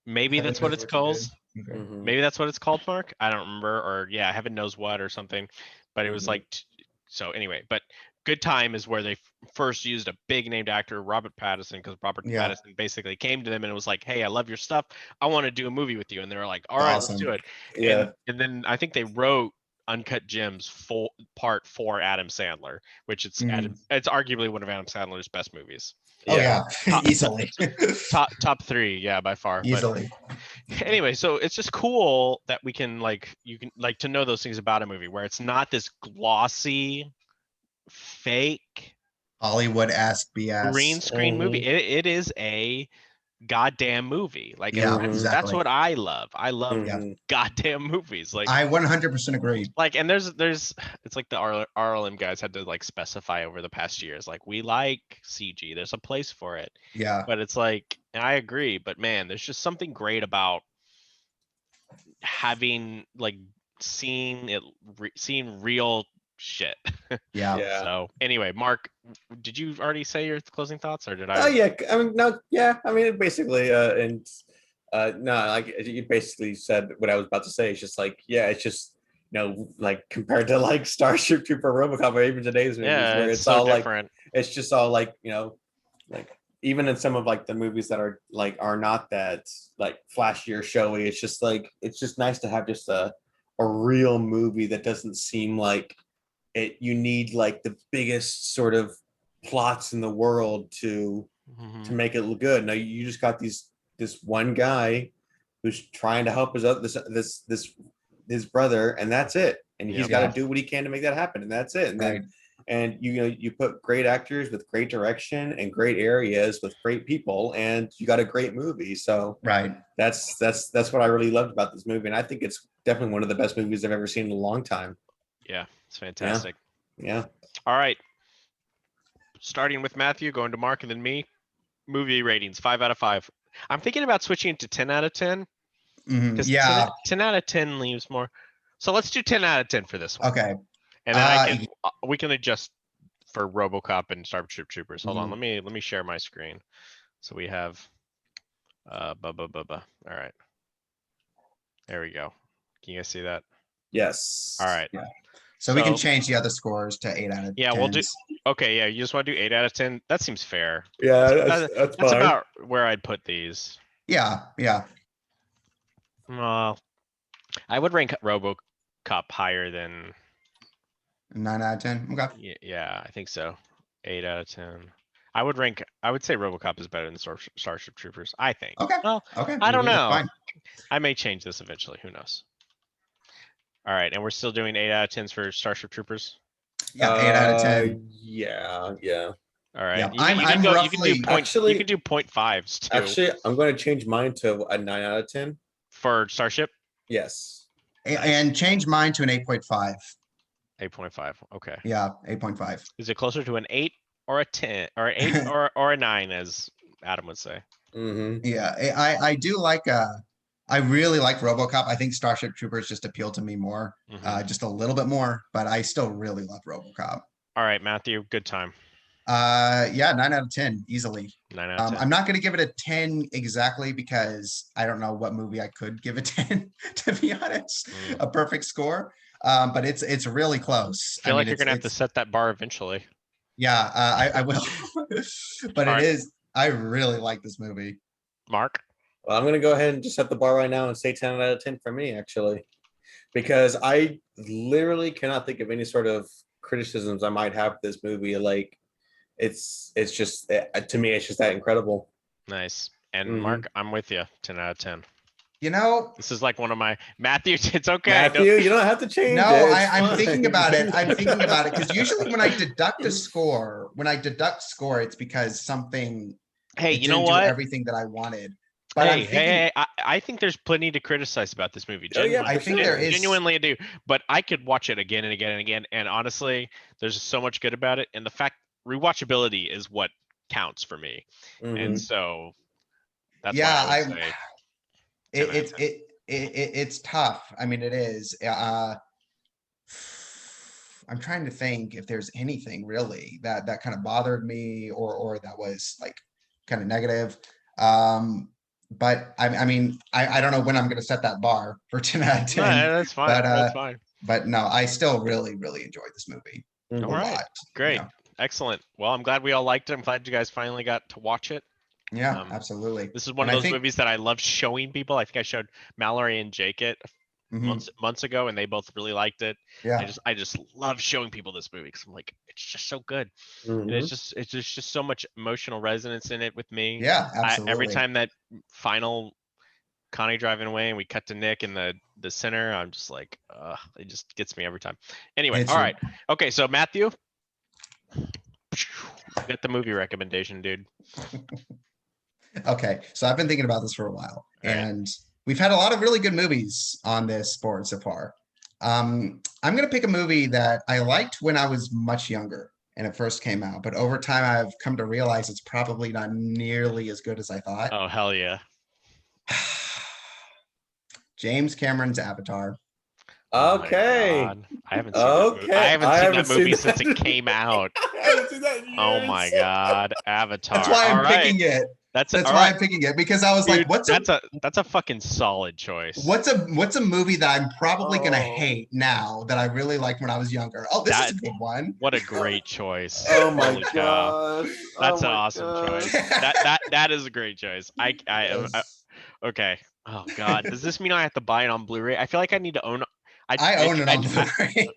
Speaker 1: Maybe
Speaker 3: Heaven
Speaker 1: that's what
Speaker 3: knows
Speaker 1: it's
Speaker 3: what you
Speaker 1: called.
Speaker 3: did. Okay.
Speaker 2: Mhm.
Speaker 1: Maybe that's what it's called, Mark. I don't remember. Or yeah, heaven knows what or something. But it was
Speaker 2: Mhm.
Speaker 1: like, so anyway. But Good Time is where they first used a big named actor, Robert Pattinson, because Robert
Speaker 3: Yeah.
Speaker 1: Pattinson basically came to them and was like, "Hey, I love your stuff. I want to do a movie with you." And they were like, "All right, let's
Speaker 3: Awesome.
Speaker 1: do it."
Speaker 2: Yeah.
Speaker 1: And then I think they wrote Uncut Gems part for Adam Sandler, which it's it's arguably one of Adam Sandler's best movies.
Speaker 3: Oh yeah,
Speaker 1: Top-
Speaker 3: easily.
Speaker 1: Top three, yeah, by far.
Speaker 3: Easily.
Speaker 1: But anyway, so it's just cool that we can you can like to know those things about a movie where it's not this glossy, fake
Speaker 3: Hollywood-esque
Speaker 1: green
Speaker 3: BS.
Speaker 1: screen movie.
Speaker 2: Mhm.
Speaker 1: It is a goddamn movie. Like,
Speaker 3: Yeah,
Speaker 1: and that's
Speaker 3: exactly.
Speaker 1: what I love. I love
Speaker 3: Yeah.
Speaker 2: Mhm.
Speaker 1: goddamn movies. Like,
Speaker 3: I 100% agree.
Speaker 1: and there's it's like the RLM guys had to like specify over the past years, like, we like CG, there's a place for it.
Speaker 3: Yeah.
Speaker 1: But it's like, and I agree, but man, there's just something great about having like seeing real shit.
Speaker 3: Yeah.
Speaker 2: Yeah.
Speaker 1: So anyway, Mark, did you already say your closing thoughts, or did
Speaker 2: Oh
Speaker 1: I?
Speaker 2: yeah. I mean, no. Yeah. I mean, basically, no, like you basically said what I was about to say. It's just like, yeah, it's just, like compared to like Starship Trooper, RoboCop, or even today's movies,
Speaker 1: Yeah,
Speaker 2: where
Speaker 1: it's
Speaker 2: it's
Speaker 1: so
Speaker 2: all like,
Speaker 1: different.
Speaker 2: it's just all like, like even in some of like the movies that are not that like flashy or showy, it's just nice to have just a real movie that doesn't seem like it. You need like the biggest sort of plots in the world to
Speaker 1: Mhm.
Speaker 2: make it look good. No, you just got this one guy who's trying to help his brother, and that's it. And he's
Speaker 1: Yep.
Speaker 2: got to
Speaker 3: Yeah.
Speaker 2: do what he can to make that happen, and that's it. And
Speaker 3: Right.
Speaker 2: then and you put great actors with great direction and great areas with great people, and you got a great movie. So
Speaker 3: Right.
Speaker 2: that's what I really loved about this movie, and I think it's definitely one of the best movies I've ever seen in a long time.
Speaker 1: Yeah, it's fantastic.
Speaker 2: Yeah.
Speaker 1: All right. Starting with Matthew, going to Mark, and then me. Movie ratings, 5 out of 5. I'm thinking about switching to 10 out of 10. Because
Speaker 3: Yeah.
Speaker 1: 10 out of 10 leaves more. So let's do 10 out of 10 for this one.
Speaker 3: Okay.
Speaker 1: And then we can adjust for RoboCop and Starship Troopers. Hold on,
Speaker 3: Mhm.
Speaker 1: let me share my screen. So we have All right. There we go. Can you guys see that?
Speaker 2: Yes.
Speaker 1: All right.
Speaker 3: So we can change the other scores to 8 out of 10.
Speaker 1: Yeah, we'll do. Okay, yeah, you just want to do 8 out of 10? That seems fair.
Speaker 2: Yeah, that's fine.
Speaker 1: About where I'd put these.
Speaker 3: Yeah.
Speaker 1: Well, I would rank RoboCop higher than
Speaker 3: 9 out of 10. Okay.
Speaker 1: Yeah, I think so. 8 out of 10. I would say RoboCop is better than Starship Troopers, I think.
Speaker 3: Okay.
Speaker 1: Well,
Speaker 3: Okay.
Speaker 1: I don't know.
Speaker 3: Fine.
Speaker 1: I may change this eventually. Who knows? All right, and we're still doing 8 out of 10s for Starship Troopers.
Speaker 3: Yeah, 8 out of 10.
Speaker 2: Yeah.
Speaker 1: All right.
Speaker 3: Yeah,
Speaker 1: You can do 0.5s too.
Speaker 2: Actually, I'm going to change mine to a 9 out of 10
Speaker 1: for Starship.
Speaker 2: Yes.
Speaker 3: And change mine to an 8.5.
Speaker 1: 8.5. Okay.
Speaker 3: Yeah, 8.5.
Speaker 1: Is it closer to an 8 or a 10 or an 8 or a 9, as Adam would say?
Speaker 2: Mm-hmm.
Speaker 3: Yeah, I do like I really like RoboCop. I think Starship Troopers just appeal to me more,
Speaker 1: Mhm.
Speaker 3: just a little bit more, but I still really love RoboCop.
Speaker 1: All right, Matthew, good time.
Speaker 3: Yeah, 9 out of 10, easily.
Speaker 1: 9 out of 10.
Speaker 3: I'm not going to give it a 10 exactly because I don't know what movie I could give a 10, to be honest,
Speaker 1: Mm.
Speaker 3: a perfect score. But it's really close.
Speaker 1: I feel like you're
Speaker 3: it's,
Speaker 1: gonna have to set that bar eventually.
Speaker 3: yeah, I will. But
Speaker 1: All
Speaker 3: it
Speaker 1: right.
Speaker 3: is, I really like this movie.
Speaker 1: Mark.
Speaker 2: Well, I'm gonna go ahead and just set the bar right now and say 10 out of 10 for me, actually, because I literally cannot think of any sort of criticisms I might have of this movie. Like, it's just to me, it's just that incredible.
Speaker 1: Nice. And
Speaker 2: Mhm.
Speaker 1: Mark, I'm with you. 10 out of 10.
Speaker 3: You know,
Speaker 1: This is like one of my Matthew. It's okay.
Speaker 2: Matthew, you don't have to change
Speaker 3: no,
Speaker 2: it. It's
Speaker 3: I'm thinking
Speaker 2: fine.
Speaker 3: about it. I'm thinking about it because usually when I deduct a score, it's because something
Speaker 1: Hey,
Speaker 3: it
Speaker 1: you know
Speaker 3: didn't do
Speaker 1: what?
Speaker 3: everything that I wanted. But
Speaker 1: Hey,
Speaker 3: I'm thinking,
Speaker 1: hey, I think there's plenty to criticize about this movie.
Speaker 2: Oh, yeah,
Speaker 1: Genuinely,
Speaker 3: I think there is.
Speaker 1: genuinely I do. But I could watch it again and again and again. And honestly, there's so much good about it. And the fact rewatchability is what counts for me. And
Speaker 2: Mhm.
Speaker 1: so that's why
Speaker 3: yeah,
Speaker 1: I would say 10 out of 10.
Speaker 3: it's tough. I mean, it is. I'm trying to think if there's anything really that kind of bothered me or that was like kind of negative. But I mean, I don't know when I'm going to set that bar for 10 out of
Speaker 1: No,
Speaker 3: 10.
Speaker 1: that's fine.
Speaker 3: But
Speaker 1: That's fine.
Speaker 3: but no, I still really enjoyed this movie a
Speaker 1: All
Speaker 2: Mhm.
Speaker 1: right.
Speaker 3: lot.
Speaker 1: Great.
Speaker 3: Yeah,
Speaker 1: Excellent. Well, I'm glad we all liked it. I'm glad you guys finally got to watch it.
Speaker 3: yeah,
Speaker 1: Um,
Speaker 3: absolutely.
Speaker 1: This is one
Speaker 3: And
Speaker 1: of
Speaker 3: I
Speaker 1: those
Speaker 3: think,
Speaker 1: movies that I love showing people. I think I showed Mallory and Jake it
Speaker 3: mhm,
Speaker 1: months ago, and they both really liked it.
Speaker 3: yeah,
Speaker 1: I just love showing people this movie because I'm like, it's just so good, and
Speaker 2: Mhm.
Speaker 1: it's just so much emotional resonance in it with me.
Speaker 3: yeah,
Speaker 1: Every
Speaker 3: absolutely.
Speaker 1: time that final Connie driving away and we cut to Nick in the center, I'm just like, it just gets me every time. Anyway,
Speaker 3: It's
Speaker 1: all right, okay, so Matthew, get the movie recommendation, dude.
Speaker 3: okay. So I've been thinking about this for a while,
Speaker 1: All right.
Speaker 3: and we've had a lot of really good movies on this board so far. I'm gonna pick a movie that I liked when I was much younger and it first came out, but over time I've come to realize it's probably not nearly as good as I thought.
Speaker 1: Oh hell yeah.
Speaker 3: James Cameron's Avatar.
Speaker 1: Oh my
Speaker 2: Okay.
Speaker 1: god. I haven't seen that movie. I
Speaker 2: Okay.
Speaker 1: haven't
Speaker 2: I
Speaker 1: seen
Speaker 2: haven't
Speaker 1: that
Speaker 2: seen
Speaker 1: movie since it
Speaker 2: that.
Speaker 1: came out.
Speaker 2: I haven't seen that in
Speaker 1: Oh my
Speaker 2: years.
Speaker 1: god.
Speaker 3: That's
Speaker 1: Avatar.
Speaker 3: why
Speaker 1: All
Speaker 3: I'm
Speaker 1: right.
Speaker 3: picking it.
Speaker 1: That's
Speaker 3: That's
Speaker 1: all
Speaker 3: why
Speaker 1: right.
Speaker 3: I'm picking it because I was
Speaker 1: Dude,
Speaker 3: like,
Speaker 1: that's a fucking solid choice.
Speaker 3: what's a movie that I'm probably gonna
Speaker 2: Oh,
Speaker 3: hate now that I really liked when I was younger? Oh, this is
Speaker 1: That
Speaker 3: a good one.
Speaker 1: what a great choice.
Speaker 2: oh my
Speaker 1: Holy cow.
Speaker 2: gosh. Oh
Speaker 1: That's an
Speaker 2: my
Speaker 1: awesome
Speaker 2: gosh.
Speaker 1: choice. That is a great choice.
Speaker 3: Yes.
Speaker 1: Okay. Oh god. Does this mean I have to buy it on Blu-ray? I feel like I need to own
Speaker 3: I own it on Blu-ray.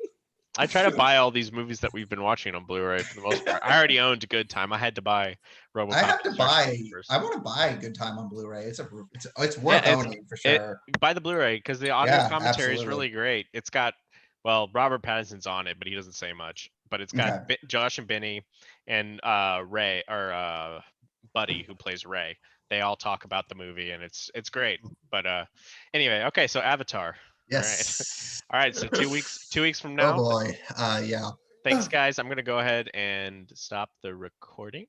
Speaker 1: I try to buy all these movies that we've been watching on Blu-ray for the most part. I already owned Good Time. I had to buy RoboCop.
Speaker 3: I have to
Speaker 1: and Starship
Speaker 3: buy.
Speaker 1: Troopers.
Speaker 3: I want to buy Good Time on Blu-ray. It's
Speaker 1: Yeah,
Speaker 3: worth owning for
Speaker 1: it
Speaker 3: sure.
Speaker 1: buy the Blu-ray because the audio
Speaker 3: Yeah,
Speaker 1: commentary is
Speaker 3: absolutely.
Speaker 1: really great. It's got Robert Pattinson's on it, but he doesn't say much. But it's got
Speaker 3: Okay.
Speaker 1: Josh and Benny and Ray or Buddy who plays Ray. They all talk about the movie and it's great. But anyway, okay, so Avatar. All right.
Speaker 3: Yes.
Speaker 1: All right, so 2 weeks from
Speaker 3: Oh
Speaker 1: now.
Speaker 3: boy. Yeah.
Speaker 1: Thanks guys. I'm going to go ahead and stop the recording.